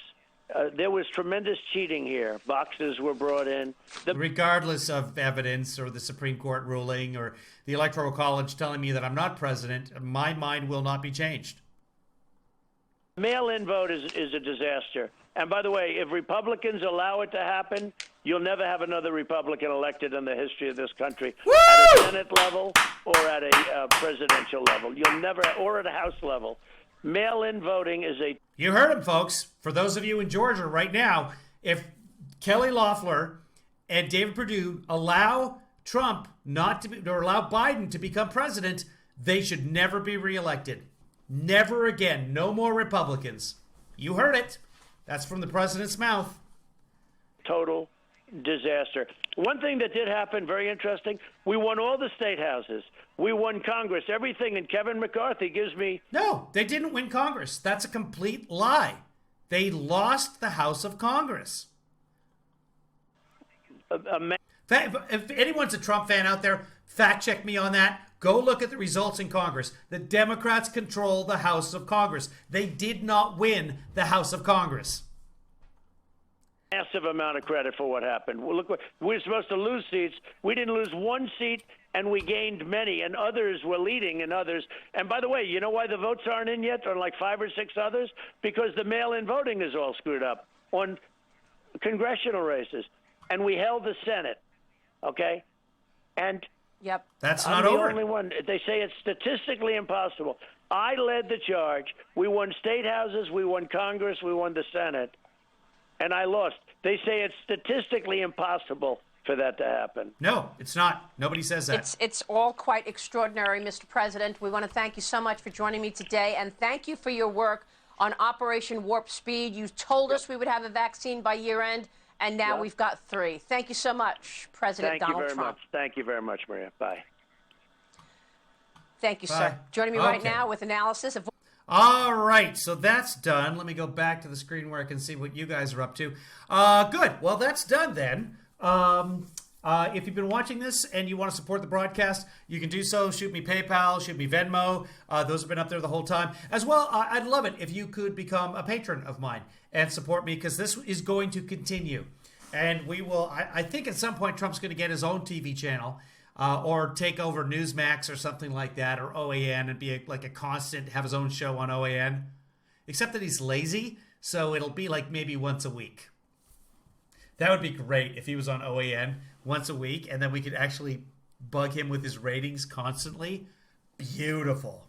There was tremendous cheating here. Boxes were brought in. Regardless of evidence or the Supreme Court ruling or the Electoral College telling me that I'm not president, my mind will not be changed. Mail-in vote is a disaster. And by the way, if Republicans allow it to happen, you'll never have another Republican elected in the history of this country. Woo! At a Senate level or at a presidential level. You'll never, or at a House level. Mail-in voting is a... You heard him, folks. For those of you in Georgia right now, if Kelly Loeffler and David Perdue allow Trump or allow Biden to become president, they should never be reelected. Never again. No more Republicans. You heard it. That's from the president's mouth. Total disaster. One thing that did happen, very interesting, we won all the state houses. We won Congress, everything, and Kevin McCarthy gives me... No, they didn't win Congress. That's a complete lie. They lost the House of Congress. If anyone's a Trump fan out there, fact check me on that. Go look at the results in Congress. The Democrats control the House of Congress. They did not win the House of Congress. Massive amount of credit for what happened. Well, look, we were supposed to lose seats. We didn't lose one seat, and we gained many, and others were leading in others. And by the way, you know why the votes aren't in yet on like 5 or 6 others? Because the mail-in voting is all screwed up on congressional races. And we held the Senate, okay? And yep, that's I'm not over. the only one. They say it's statistically impossible. I led the charge. We won state houses. We won Congress. We won the Senate. And I lost. They say it's statistically impossible for that to happen. No, it's not. Nobody says that. It's all quite extraordinary, Mr. President. We want to thank you so much for joining me today, and thank you for your work on Operation Warp Speed. You told us we would have a vaccine by year-end, and now we've got 3. Thank you so much, President Donald Trump. Thank you very much. Thank you very much, Maria. Bye. Thank you, Bye. sir. Joining me right now with analysis of... All right, so that's done. Let me go back to the screen where I can see what you guys are up to. Good. Well, that's done then. If you've been watching this and you want to support the broadcast, you can do so. Shoot me PayPal, shoot me Venmo. Those have been up there the whole time. As well, I'd love it if you could become a patron of mine and support me, because this is going to continue. And we will, I think at some point Trump's going to get his own TV channel. Or take over Newsmax or something like that, or OAN, and be like a constant, have his own show on OAN. Except that he's lazy, so it'll be like maybe once a week. That would be great if he was on OAN once a week, and then we could actually bug him with his ratings constantly. Beautiful.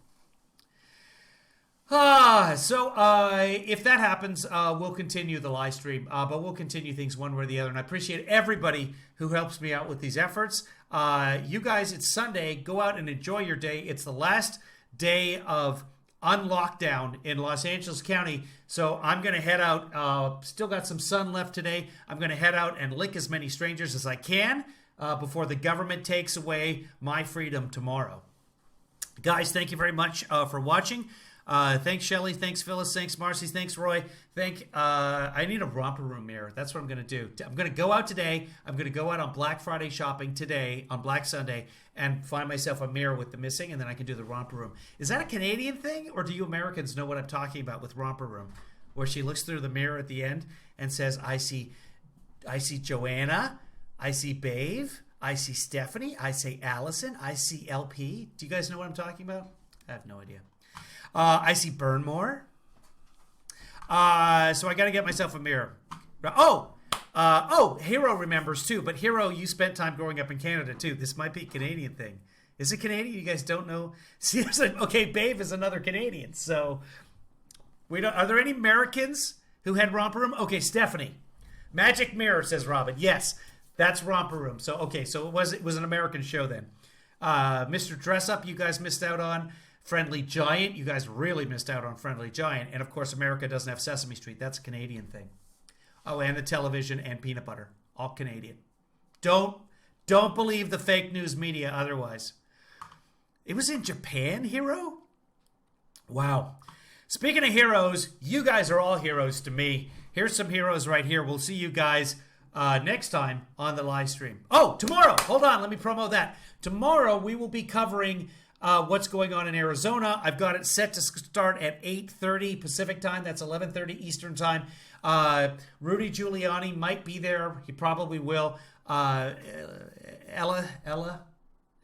If that happens, we'll continue the live stream, but we'll continue things one way or the other. And I appreciate everybody who helps me out with these efforts. You guys, it's Sunday. Go out and enjoy your day. It's the last day of on lockdown in Los Angeles County. So I'm going to head out. Still got some sun left today. I'm going to head out and lick as many strangers as I can before the government takes away my freedom tomorrow. Guys, thank you very much for watching. Thanks, Shelly. Thanks, Phyllis. Thanks, Marcy. Thanks, Roy. I need a romper room mirror. That's what I'm going to do. I'm going to go out today. I'm going to go out on Black Friday shopping today, on Black Sunday, and find myself a mirror with the missing, and then I can do the romper room. Is that a Canadian thing, or do you Americans know what I'm talking about with romper room? Where she looks through the mirror at the end and says, I see Joanna, I see Babe, I see Stephanie, I see Allison, I see LP. Do you guys know what I'm talking about? I have no idea. I see Burnmore. So I got to get myself a mirror. Hero remembers too. But Hero, you spent time growing up in Canada too. This might be a Canadian thing. Is it Canadian? You guys don't know? See, okay, Babe is another Canadian. So we don't. Are there any Americans who had romper room? Okay, Stephanie. Magic Mirror, says Robin. Yes, that's romper room. So okay, so it was an American show then. Mr. Dress Up, you guys missed out on. Friendly Giant, you guys really missed out on Friendly Giant. And of course, America doesn't have Sesame Street. That's a Canadian thing. Oh, and the television and peanut butter. All Canadian. Don't believe the fake news media otherwise. It was in Japan, Hero? Wow. Speaking of heroes, you guys are all heroes to me. Here's some heroes right here. We'll see you guys next time on the live stream. Oh, tomorrow. Hold on. Let me promo that. Tomorrow, we will be covering what's going on in Arizona. I've got it set to start at 8:30 Pacific time. That's 11:30 Eastern time. Rudy Giuliani might be there. He probably will. Ella,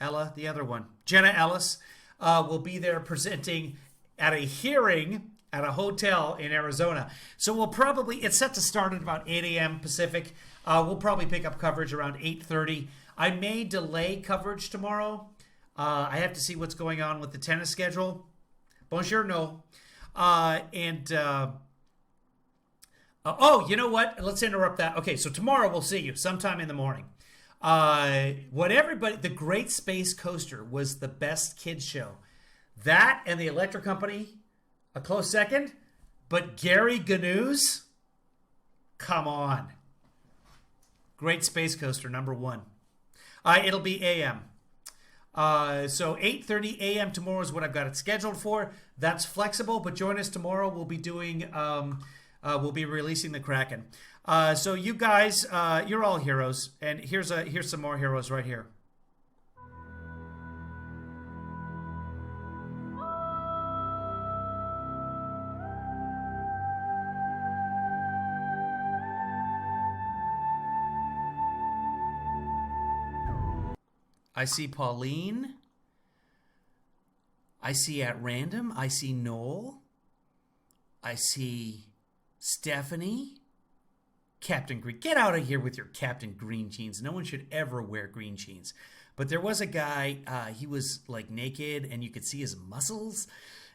the other one. Jenna Ellis will be there presenting at a hearing at a hotel in Arizona. So it's set to start at about 8 a.m. Pacific. We'll probably pick up coverage around 8:30. I may delay coverage tomorrow. I have to see what's going on with the tennis schedule. Bonjour, no. You know what? Let's interrupt that. Okay, so tomorrow we'll see you sometime in the morning. The Great Space Coaster was the best kids show. That and the Electric Company, a close second. But Gary Gnu's, come on. Great Space Coaster, number one. It'll be AM. So 8:30 a.m. tomorrow is what I've got it scheduled for. That's flexible, but join us tomorrow. We'll be doing, we'll be releasing the Kraken. So you guys, you're all heroes, and here's some more heroes right here. I see Pauline. I see At Random. I see Noel. I see Stephanie. Captain Green. Get out of here with your Captain Green jeans. No one should ever wear green jeans. But there was a guy, he was like naked and you could see his muscles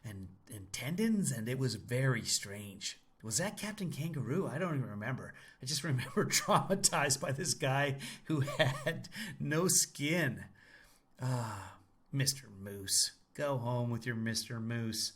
and tendons, and it was very strange. Was that Captain Kangaroo? I don't even remember. I just remember traumatized by this guy who had no skin. Mr. Moose. Go home with your Mr. Moose.